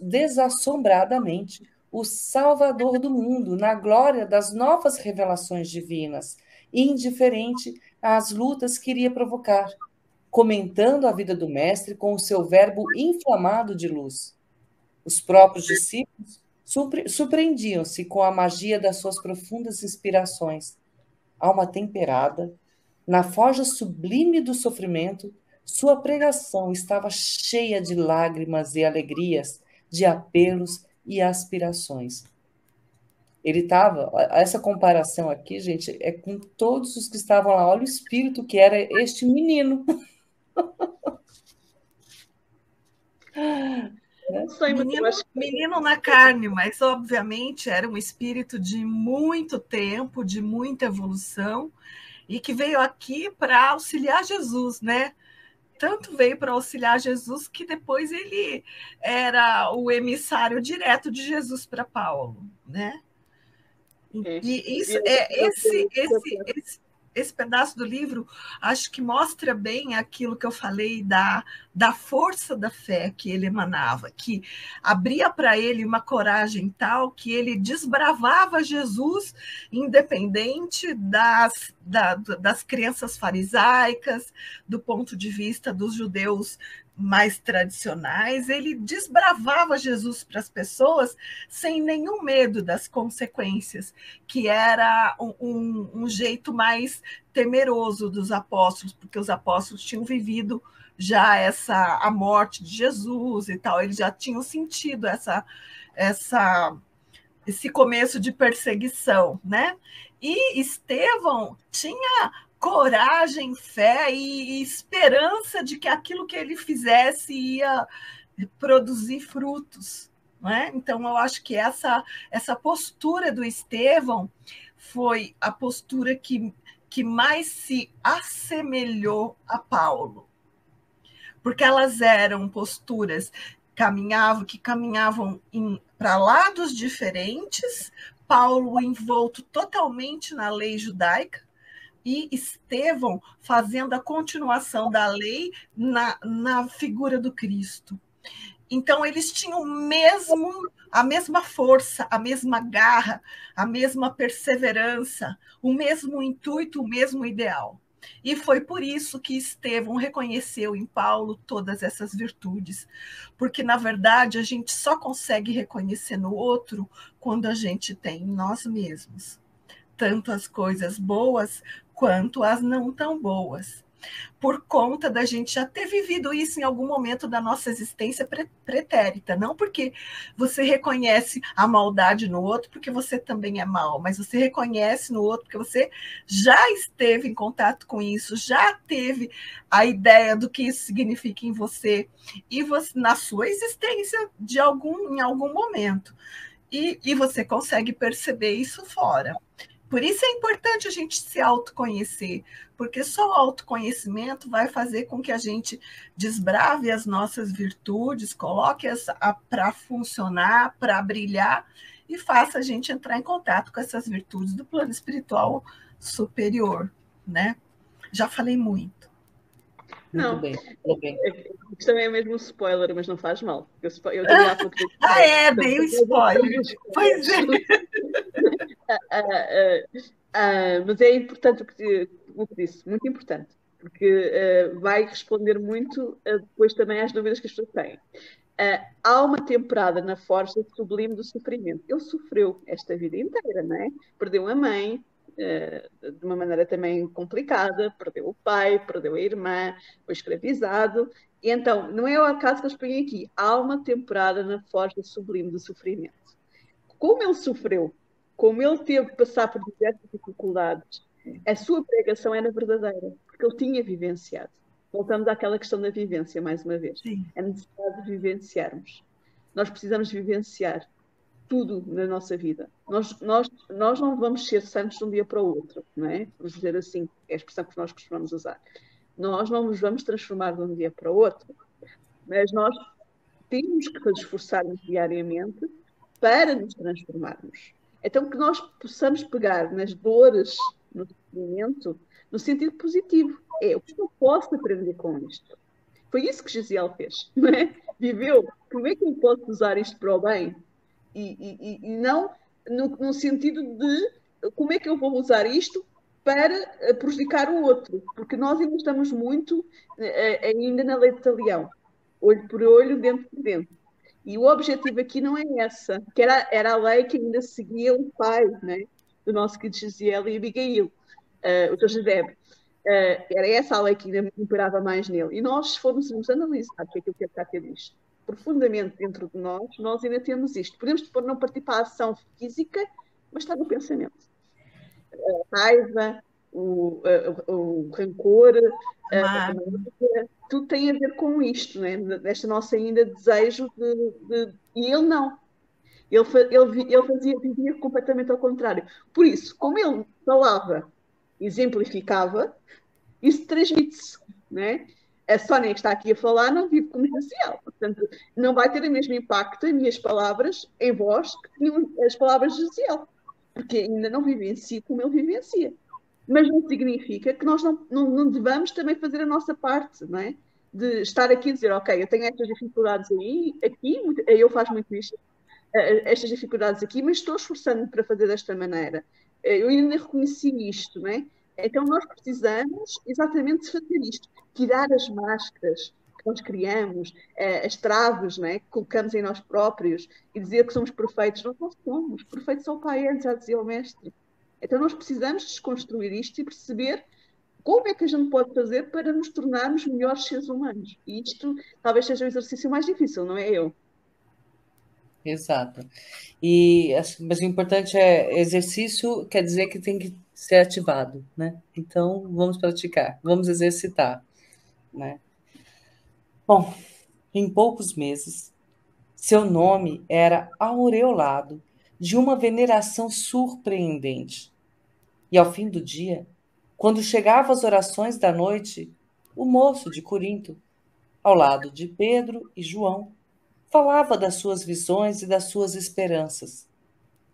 desassombradamente o Salvador do mundo na glória das novas revelações divinas, indiferente às lutas que iria provocar, comentando a vida do mestre com o seu verbo inflamado de luz. Os próprios discípulos surpreendiam-se com a magia das suas profundas inspirações. Alma temperada, na forja sublime do sofrimento, sua pregação estava cheia de lágrimas e alegrias, de apelos e aspirações. Ele estava, essa comparação aqui, gente, é com todos os que estavam lá. Olha o espírito que era este menino. Menino na carne, mas obviamente era um espírito de muito tempo, de muita evolução, e que veio aqui para auxiliar Jesus, né? Tanto veio para auxiliar Jesus que depois ele era o emissário direto de Jesus para Paulo, né? E isso esse pedaço do livro acho que mostra bem aquilo que eu falei da força da fé que ele emanava, que abria para ele uma coragem tal que ele desbravava Jesus independente das crenças farisaicas, do ponto de vista dos judeus mais tradicionais, ele desbravava Jesus para as pessoas sem nenhum medo das consequências, que era um jeito mais temeroso dos apóstolos, porque os apóstolos tinham vivido já a morte de Jesus e tal, eles já tinham sentido esse começo de perseguição, né? E Estevão tinha coragem, fé e esperança de que aquilo que ele fizesse ia produzir frutos. Não é? Então, eu acho que essa postura do Estevão foi a postura que mais se assemelhou a Paulo, porque elas eram posturas que caminhavam para lados diferentes, Paulo envolto totalmente na lei judaica, e Estevão fazendo a continuação da lei na figura do Cristo. Então, eles tinham a mesma força, a mesma garra, a mesma perseverança, o mesmo intuito, o mesmo ideal. E foi por isso que Estevão reconheceu em Paulo todas essas virtudes, porque, na verdade, a gente só consegue reconhecer no outro quando a gente tem em nós mesmos, tanto as coisas boas quanto as não tão boas. por conta da gente já ter vivido isso em algum momento da nossa existência pretérita. Não porque você reconhece a maldade no outro, porque você também é mal, mas você reconhece no outro porque você já esteve em contato com isso, já teve a ideia do que isso significa em você, e você, na sua existência em algum momento. E você consegue perceber isso fora. Por isso é importante a gente se autoconhecer, porque só o autoconhecimento vai fazer com que a gente desbrave as nossas virtudes, coloque-as para funcionar, para brilhar, e faça a gente entrar em contato com essas virtudes do plano espiritual superior, né? Já falei muito. Muito bem, muito bem. Isto também é mesmo um spoiler, mas não faz mal. Eu também há pouco tempo. Dei um spoiler. Pois é. Mas é importante o que disse, muito importante, porque vai responder muito depois também às dúvidas que as pessoas têm. A alma temperada na força sublime do sofrimento. Ele sofreu esta vida inteira, não é? Perdeu a mãe, de uma maneira também complicada, perdeu o pai, perdeu a irmã, foi escravizado. E então, não é o acaso que eles põem aqui, alma temperada na forja sublime do sofrimento. Como ele sofreu, como ele teve que passar por diversas dificuldades, a sua pregação era verdadeira, porque ele tinha vivenciado. Voltamos àquela questão da vivência, mais uma vez. Sim. A necessidade de vivenciarmos. Nós precisamos vivenciar tudo na nossa vida. Nós não vamos ser santos de um dia para o outro, não é? Vamos dizer assim, é a expressão que nós costumamos usar. Nós não nos vamos transformar de um dia para o outro, mas nós temos que nos esforçarmos diariamente para nos transformarmos. Então, que nós possamos pegar nas dores, no sofrimento, no sentido positivo. O que eu posso aprender com isto? Foi isso que Gisiel fez, não é? Viveu. Como é que eu posso usar isto para o bem? E não no sentido de como é que eu vou usar isto para prejudicar o outro. Porque nós ainda estamos muito ainda na lei de talião. Olho por olho, dente por dente. E o objetivo aqui não é essa, que era a lei que ainda seguia o pai, né, do nosso querido Gisiel e Abigail, o José. Era essa a lei que ainda imperava mais nele. E nós, se formos analisar o que é aquilo que a Cátia diz, profundamente dentro de nós ainda temos isto. Podemos não partir para a ação física, mas está no pensamento. A raiva, o rancor, tudo tem a ver com isto, né? Desta nossa ainda desejo E ele não. Ele vivia completamente ao contrário. Por isso, como ele falava, exemplificava, isso transmite-se, né? A Sónia que está aqui a falar não vive como Gisiel. Portanto, não vai ter o mesmo impacto as minhas palavras em vós que tinham as palavras de Gisiel. Porque ainda não vivencia como ele vivencia. Mas não significa que nós não devamos também fazer a nossa parte, não é? De estar aqui e dizer, ok, eu tenho estas dificuldades aqui, eu faço muito isto, estas dificuldades aqui, mas estou esforçando-me para fazer desta maneira. Eu ainda reconheci isto, não é? Então nós precisamos exatamente de fazer isto, tirar as máscaras que nós criamos, as traves, não é? Que colocamos em nós próprios e dizer que somos perfeitos. Nós não somos, perfeitos só o Pai é, já dizia o Mestre. Então nós precisamos desconstruir isto e perceber como é que a gente pode fazer para nos tornarmos melhores seres humanos. E isto talvez seja o exercício mais difícil, não é eu? Exato. Mas o importante exercício quer dizer que tem que ser ativado, né? Então, vamos praticar, vamos exercitar, né? Bom, em poucos meses, seu nome era aureolado de uma veneração surpreendente. E ao fim do dia, quando chegavam as orações da noite, o moço de Corinto, ao lado de Pedro e João, falava das suas visões e das suas esperanças,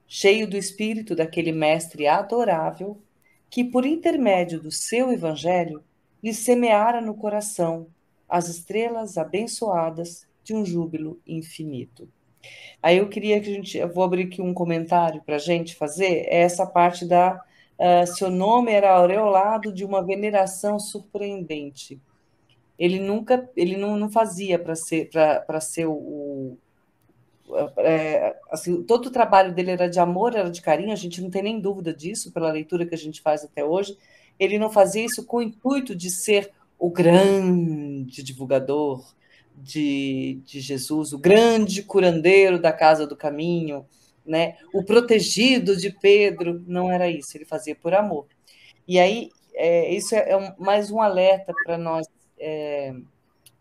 cheio do espírito daquele mestre adorável que, por intermédio do seu evangelho, lhe semeara no coração as estrelas abençoadas de um júbilo infinito. Aí eu queria eu vou abrir aqui um comentário para a gente fazer, essa parte seu nome era aureolado de uma veneração surpreendente. Ele não fazia para ser assim, todo o trabalho dele era de amor, era de carinho, a gente não tem nem dúvida disso pela leitura que a gente faz até hoje. Ele não fazia isso com o intuito de ser o grande divulgador de Jesus, o grande curandeiro da Casa do Caminho, né? O protegido de Pedro, não era isso, ele fazia por amor. E aí, isso é mais um alerta para nós,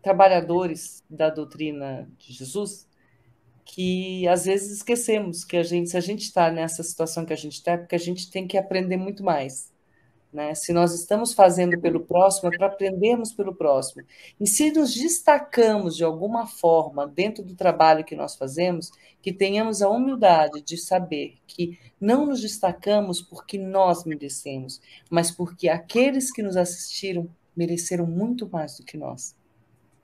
trabalhadores da doutrina de Jesus, que às vezes esquecemos que se a gente está nessa situação que a gente está, é porque a gente tem que aprender muito mais. Né? Se nós estamos fazendo pelo próximo, é para aprendermos pelo próximo. E se nos destacamos de alguma forma dentro do trabalho que nós fazemos, que tenhamos a humildade de saber que não nos destacamos porque nós merecemos, mas porque aqueles que nos assistiram mereceram muito mais do que nós.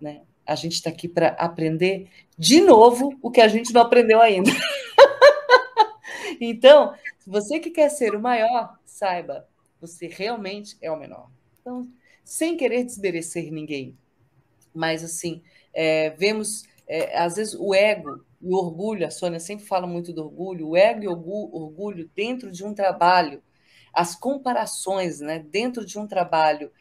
Né? A gente está aqui para aprender de novo o que a gente não aprendeu ainda. Então, se você que quer ser o maior, saiba, você realmente é o menor. Então, sem querer desmerecer ninguém, mas assim, vemos, às vezes, o ego e o orgulho, a Sônia sempre fala muito do orgulho, o ego e o orgulho dentro de um trabalho, as comparações, né, dentro de um trabalho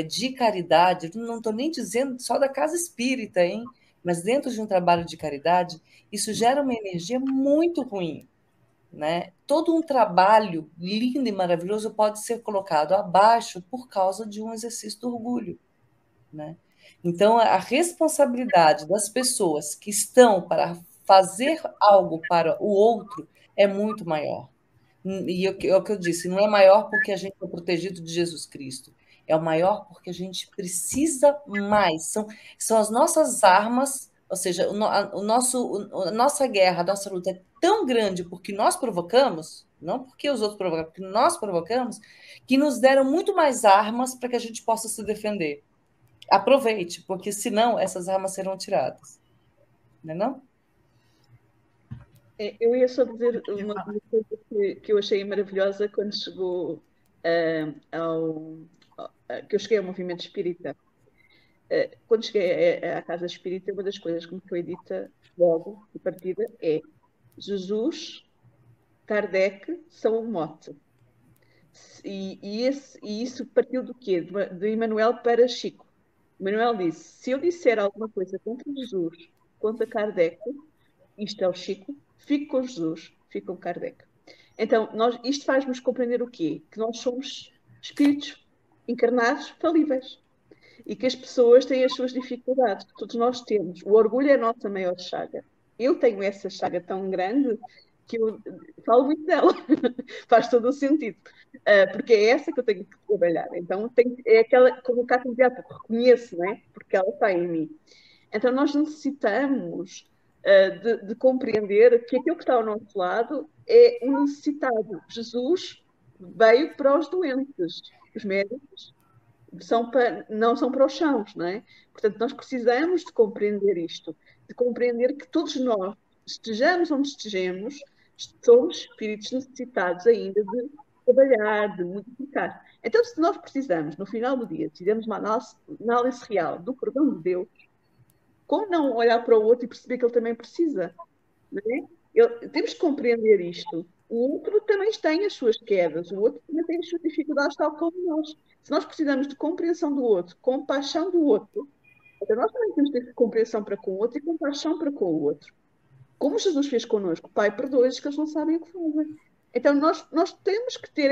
de caridade, não estou nem dizendo só da casa espírita, hein? Mas dentro de um trabalho de caridade, isso gera uma energia muito ruim. Né? Todo um trabalho lindo e maravilhoso pode ser colocado abaixo por causa de um exercício do orgulho. Né? Então, a responsabilidade das pessoas que estão para fazer algo para o outro é muito maior. E é o que eu disse, não é maior porque a gente é protegido de Jesus Cristo, é o maior porque a gente precisa mais. São as nossas armas, ou seja, a nossa guerra, a nossa luta é tão grande porque nós provocamos, não porque os outros provocaram, porque nós provocamos, que nos deram muito mais armas para que a gente possa se defender. Aproveite, porque senão essas armas serão tiradas. Não é não? Eu ia só dizer uma coisa que eu achei maravilhosa quando chegou que eu cheguei ao movimento espírita. Quando cheguei à casa espírita, uma das coisas que me foi dita logo de partida é Jesus, Kardec são um mote. E isso partiu do quê? De Emmanuel para Chico. Emmanuel disse, se eu disser alguma coisa contra Jesus, contra Kardec, isto é o Chico, fico com Jesus, fico com Kardec. Então, isto faz-nos compreender o quê? Que nós somos espíritos encarnados falíveis. E que as pessoas têm as suas dificuldades. Todos nós temos. O orgulho é a nossa maior chaga. Eu tenho essa chaga tão grande que eu falo muito dela. Faz todo o sentido. Porque é essa que eu tenho que trabalhar. Então, é aquela, como o Cássio dizia, reconheço, não é? Porque ela está em mim. Então, nós necessitamos de compreender que aquilo que está ao nosso lado é um necessitado. Jesus veio para os doentes. Os médicos não são para os chãos, não é? Portanto, nós precisamos de compreender isto, de compreender que todos nós, estejamos onde estejamos, somos espíritos necessitados ainda de trabalhar, de modificar. Então, se nós precisamos, no final do dia, fizermos uma análise real do perdão de Deus, como não olhar para o outro e perceber que ele também precisa? Não é? Temos que compreender isto. O outro também tem as suas quedas, o outro também tem as suas dificuldades, tal como nós. Se nós precisamos de compreensão do outro, compaixão do outro, então nós também temos que ter compreensão para com o outro e compaixão para com o outro. Como Jesus fez connosco, Pai, perdoa-lhes que eles não sabem o que fazem. Então nós temos que ter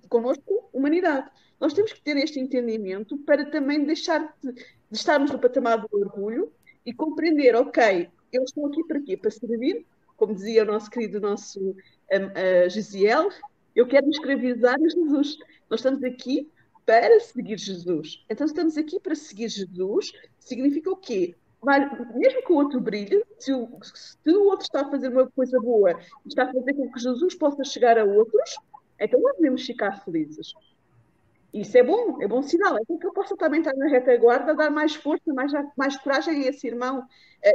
connosco, humanidade, nós temos que ter este entendimento para também deixar de estarmos no patamar do orgulho e compreender, ok, eu estou aqui para quê? Para servir, como dizia o nosso querido, Gisiel, eu quero me escravizar a Jesus. Nós estamos aqui para seguir Jesus. Então, se estamos aqui para seguir Jesus, significa o quê? Mesmo que o outro brilhe, se o outro está a fazer uma coisa boa, está a fazer com que Jesus possa chegar a outros, então nós devemos ficar felizes. Isso é bom sinal. É que eu possa também estar na retaguarda, dar mais força, mais coragem a esse irmão,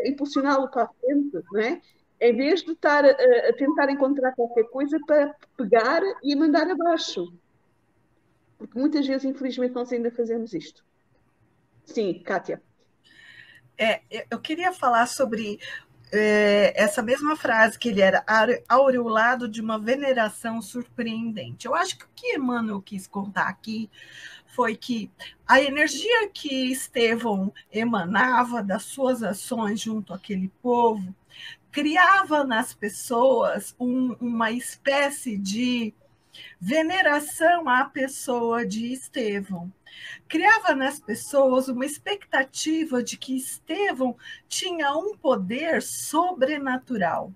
impulsioná-lo para a frente, não é? Em vez de estar a tentar encontrar qualquer coisa para pegar e mandar abaixo. Porque muitas vezes, infelizmente, nós ainda fazemos isto. Sim, Kátia. Eu queria falar sobre essa mesma frase, que ele era aureolado de uma veneração surpreendente. Eu acho que o que Emmanuel quis contar aqui foi que a energia que Estevão emanava das suas ações junto àquele povo criava nas pessoas uma espécie de veneração à pessoa de Estevão. Criava nas pessoas uma expectativa de que Estevão tinha um poder sobrenatural.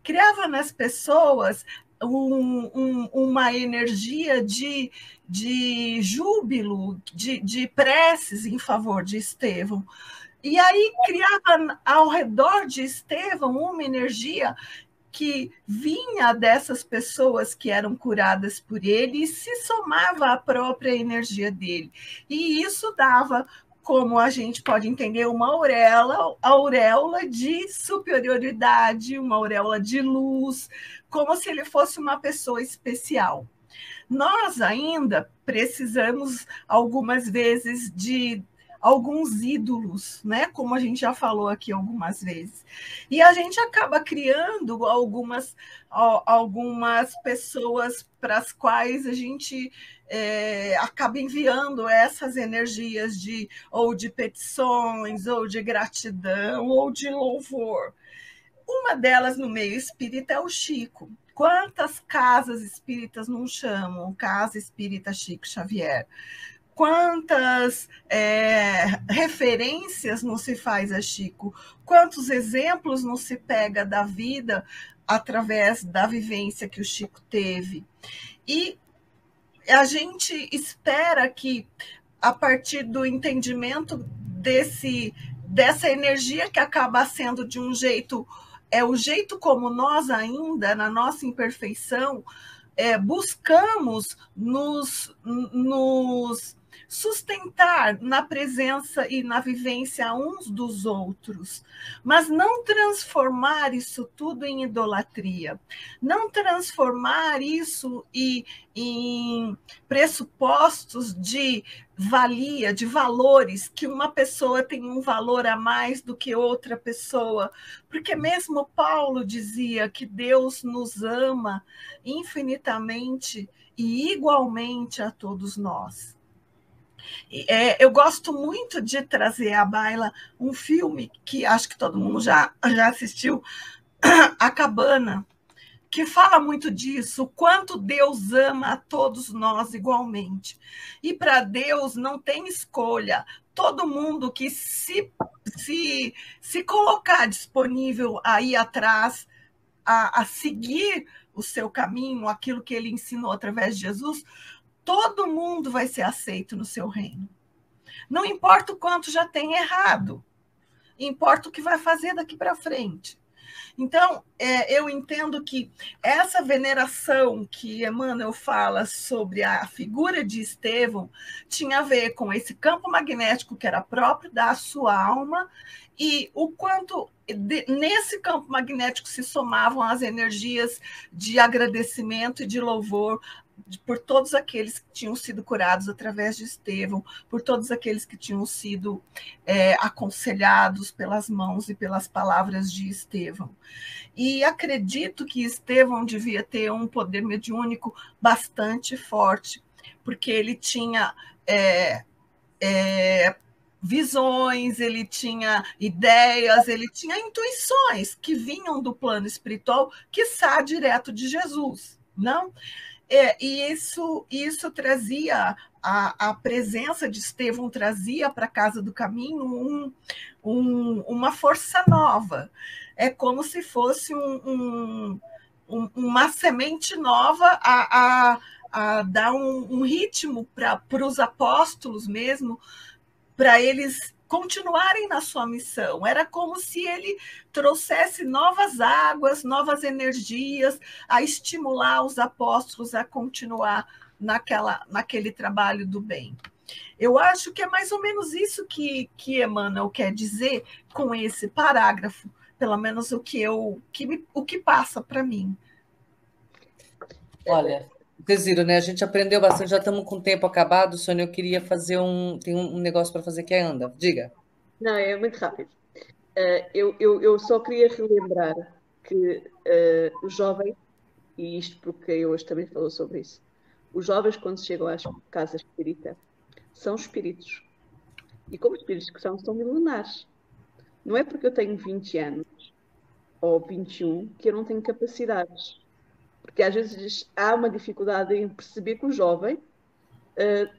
Criava nas pessoas uma energia de júbilo, de preces em favor de Estevão. E aí criava ao redor de Estevão uma energia que vinha dessas pessoas que eram curadas por ele e se somava à própria energia dele. E isso dava, como a gente pode entender, uma auréola de superioridade, uma auréola de luz, como se ele fosse uma pessoa especial. Nós ainda precisamos, algumas vezes, de alguns ídolos, né? Como a gente já falou aqui algumas vezes. E a gente acaba criando algumas pessoas para as quais a gente acaba enviando essas energias ou de petições, ou de gratidão, ou de louvor. Uma delas no meio espírita é o Chico. Quantas casas espíritas não chamam Casa Espírita Chico Xavier? Quantas referências não se faz a Chico? Quantos exemplos não se pega da vida através da vivência que o Chico teve? E a gente espera que, a partir do entendimento dessa energia que acaba sendo de um jeito, o jeito como nós ainda, na nossa imperfeição, buscamos nos sustentar na presença e na vivência uns dos outros, mas não transformar isso tudo em idolatria, não transformar isso em pressupostos de valia, de valores, que uma pessoa tem um valor a mais do que outra pessoa, porque mesmo Paulo dizia que Deus nos ama infinitamente e igualmente a todos nós. Eu gosto muito de trazer à baila um filme que acho que todo mundo já assistiu, A Cabana, que fala muito disso, o quanto Deus ama a todos nós igualmente. E para Deus não tem escolha. Todo mundo que se colocar disponível a ir atrás, a seguir o seu caminho, aquilo que ele ensinou através de Jesus, todo mundo vai ser aceito no seu reino. Não importa o quanto já tem errado, importa o que vai fazer daqui para frente. Então, eu entendo que essa veneração que Emmanuel fala sobre a figura de Estevão tinha a ver com esse campo magnético que era próprio da sua alma e o quanto nesse campo magnético se somavam as energias de agradecimento e de louvor por todos aqueles que tinham sido curados através de Estevão, por todos aqueles que tinham sido aconselhados pelas mãos e pelas palavras de Estevão. E acredito que Estevão devia ter um poder mediúnico bastante forte, porque ele tinha visões, ele tinha ideias, ele tinha intuições que vinham do plano espiritual, quiçá direto de Jesus, não? E isso trazia, a presença de Estevão trazia para a Casa do Caminho uma força nova. É como se fosse uma semente nova a dar um ritmo para os apóstolos mesmo, para eles continuarem na sua missão. Era como se ele trouxesse novas águas, novas energias, a estimular os apóstolos a continuar naquele trabalho do bem. Eu acho que é mais ou menos isso que Emmanuel quer dizer com esse parágrafo, pelo menos o que passa para mim. Olha, vocês viram, né? A gente aprendeu bastante, já estamos com o tempo acabado, Sônia. Eu queria fazer tem um negócio para fazer que é anda. Diga. Não, é muito rápido. Eu só queria relembrar que os jovens, e isto porque eu hoje também falou sobre isso, os jovens, quando chegam às casas espírita, são espíritos. E como espíritos que são milenares. Não é porque eu tenho 20 anos ou 21 que eu não tenho capacidades. Porque às vezes há uma dificuldade em perceber que o jovem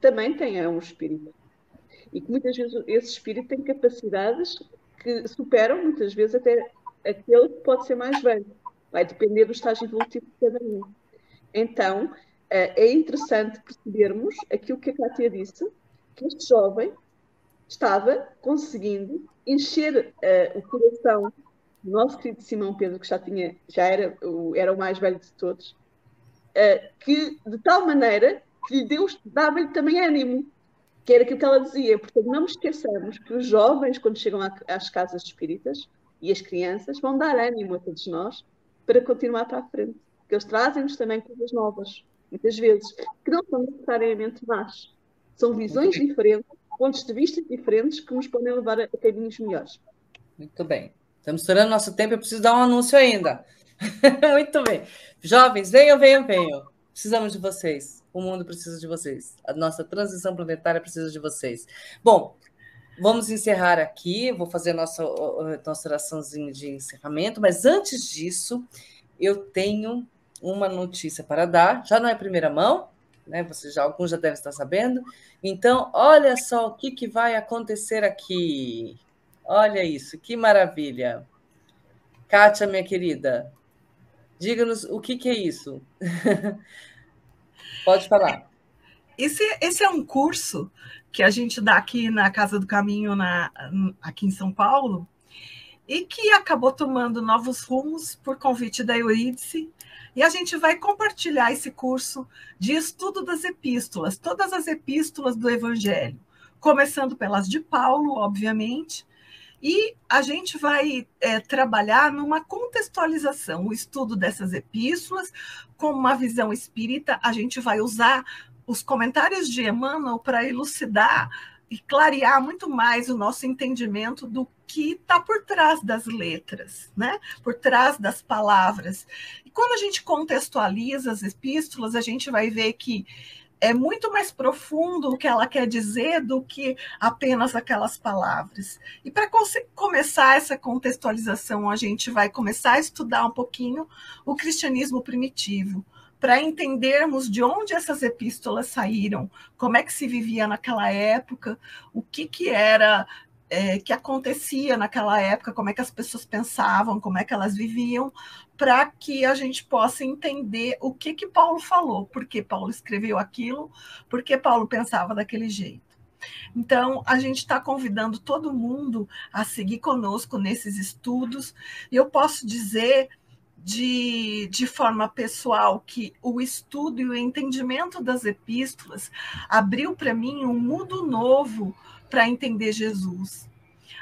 também tem um espírito. E que muitas vezes esse espírito tem capacidades que superam, muitas vezes, até aquele que pode ser mais velho. Vai depender do estágio evolutivo de cada um. Então, é interessante percebermos aquilo que a Cátia disse, que este jovem estava conseguindo encher o coração do nosso querido Simão Pedro, que já era o mais velho de todos, que de tal maneira que Deus dava-lhe também ânimo, que era aquilo que ela dizia. Portanto, não nos esqueçamos que os jovens, quando chegam às casas espíritas, e as crianças, vão dar ânimo a todos nós para continuar para a frente. Porque eles trazem-nos também coisas novas, muitas vezes, que não são necessariamente más. São visões diferentes, pontos de vista diferentes que nos podem levar a caminhos melhores. Muito bem. Estamos estourando nosso tempo, eu preciso dar um anúncio ainda. Muito bem. Jovens, venham. Precisamos de vocês. O mundo precisa de vocês. A nossa transição planetária precisa de vocês. Bom, vamos encerrar aqui. Vou fazer a nossa oraçãozinha de encerramento, mas antes disso, eu tenho uma notícia para dar. Já não é primeira mão, né? Alguns já devem estar sabendo. Então, olha só o que vai acontecer aqui. Olha isso, que maravilha. Kátia, minha querida, diga-nos o que é isso. Pode falar. Esse é um curso que a gente dá aqui na Casa do Caminho, aqui em São Paulo, e que acabou tomando novos rumos por convite da Eurídice, e a gente vai compartilhar esse curso de estudo das epístolas, todas as epístolas do Evangelho, começando pelas de Paulo, obviamente, e a gente vai trabalhar numa contextualização, o estudo dessas epístolas, com uma visão espírita. A gente vai usar os comentários de Emmanuel para elucidar e clarear muito mais o nosso entendimento do que está por trás das letras, né? Por trás das palavras. E quando a gente contextualiza as epístolas, a gente vai ver que é muito mais profundo o que ela quer dizer do que apenas aquelas palavras. E para começar essa contextualização, a gente vai começar a estudar um pouquinho o cristianismo primitivo, para entendermos de onde essas epístolas saíram, como é que se vivia naquela época, o que era que acontecia naquela época, como é que as pessoas pensavam, como é que elas viviam, para que a gente possa entender o que Paulo falou, por que Paulo escreveu aquilo, por que Paulo pensava daquele jeito. Então, a gente está convidando todo mundo a seguir conosco nesses estudos, e eu posso dizer de forma pessoal que o estudo e o entendimento das epístolas abriu para mim um mundo novo para entender Jesus.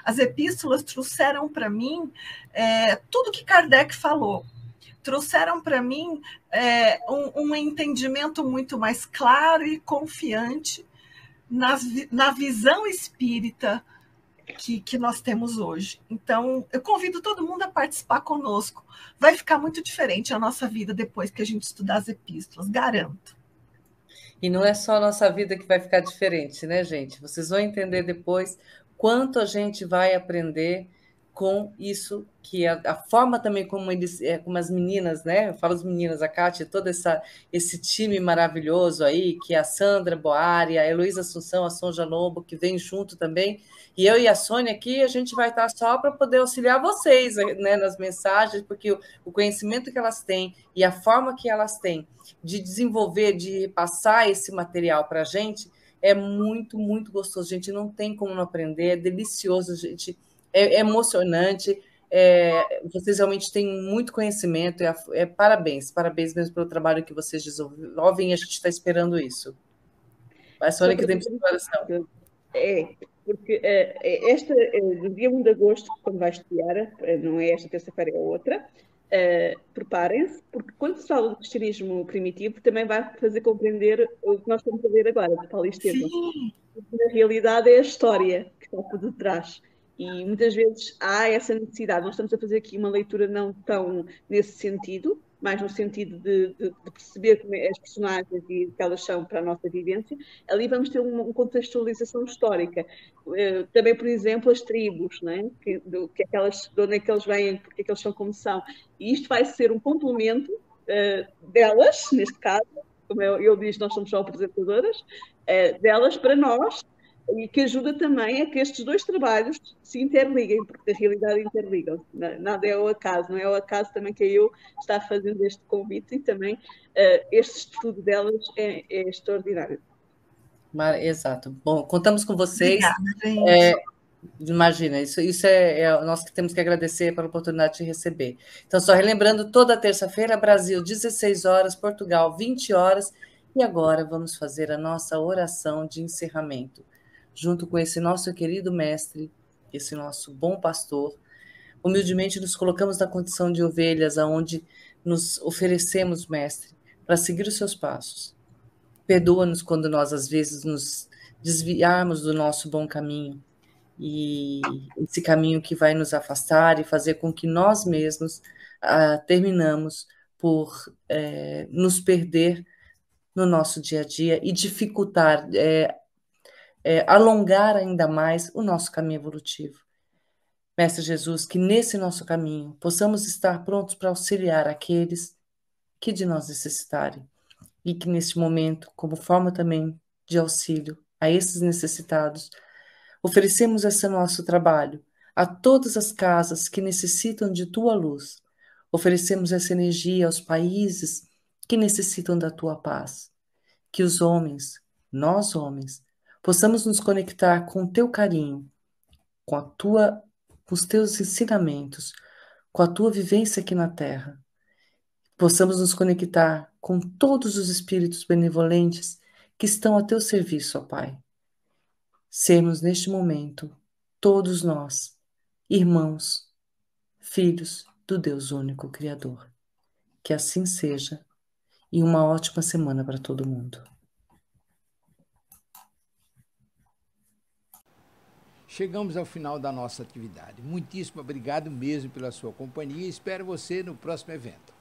As epístolas trouxeram para mim tudo que Kardec falou, trouxeram para mim um entendimento muito mais claro e confiante na visão espírita que nós temos hoje. Então, eu convido todo mundo a participar conosco. Vai ficar muito diferente a nossa vida depois que a gente estudar as epístolas, garanto. E não é só a nossa vida que vai ficar diferente, né, gente? Vocês vão entender depois quanto a gente vai aprender com isso, que a forma também como eles, como as meninas, né? Eu falo as meninas, a Kátia, todo esse time maravilhoso aí, que é a Sandra Boari, a Heloísa Assunção, a Sonja Lobo, que vem junto também, e eu e a Sônia aqui, a gente vai estar só para poder auxiliar vocês, né, nas mensagens, porque o conhecimento que elas têm e a forma que elas têm de desenvolver, de passar esse material para a gente, é muito, muito gostoso, gente, não tem como não aprender, é delicioso, gente, é emocionante, vocês realmente têm muito conhecimento, parabéns mesmo pelo trabalho que vocês desenvolvem, a gente está esperando isso. A Sônia que tem exploração. Porque no dia 1 de agosto, quando vai estudar, não é esta terça-feira, é outra, preparem-se, porque quando se fala do cristianismo primitivo, também vai fazer compreender o que nós estamos a ver agora, de Paulo Estevam. Na realidade, é a história que está por detrás. E muitas vezes há essa necessidade. Nós estamos a fazer aqui uma leitura não tão nesse sentido, mais no sentido de perceber como as personagens e o que elas são para a nossa vivência. Ali vamos ter uma contextualização histórica. Também, por exemplo, as tribos, né? De onde é que eles vêm, porque é que eles são como são. E isto vai ser um complemento delas, neste caso, como eu disse, nós somos só apresentadoras, delas para nós, e que ajuda também a que estes dois trabalhos se interliguem, porque na realidade interligam. Nada é ao acaso, não é ao acaso também que eu está fazendo este convite e também este estudo delas é extraordinário. Exato. Bom, contamos com vocês. Obrigada, gente. Imagina, isso nós que temos que agradecer pela oportunidade de receber. Então, só relembrando, toda terça-feira, Brasil, 16 horas, Portugal, 20 horas, e agora vamos fazer a nossa oração de encerramento, junto com esse nosso querido mestre, esse nosso bom pastor. Humildemente nos colocamos na condição de ovelhas, aonde nos oferecemos, mestre, para seguir os seus passos. Perdoa-nos quando nós, às vezes, nos desviarmos do nosso bom caminho, e esse caminho que vai nos afastar e fazer com que nós mesmos terminamos por nos perder no nosso dia a dia e dificultar, alongar ainda mais o nosso caminho evolutivo. Mestre Jesus, que nesse nosso caminho possamos estar prontos para auxiliar aqueles que de nós necessitarem e que neste momento, como forma também de auxílio a esses necessitados, oferecemos esse nosso trabalho a todas as casas que necessitam de tua luz. Oferecemos essa energia aos países que necessitam da tua paz. Que os homens, nós homens, possamos nos conectar com o teu carinho, com os teus ensinamentos, com a tua vivência aqui na Terra. Possamos nos conectar com todos os espíritos benevolentes que estão a teu serviço, ó Pai. Sermos neste momento, todos nós, irmãos, filhos do Deus único Criador. Que assim seja, e uma ótima semana para todo mundo. Chegamos ao final da nossa atividade. Muitíssimo obrigado mesmo pela sua companhia e espero você no próximo evento.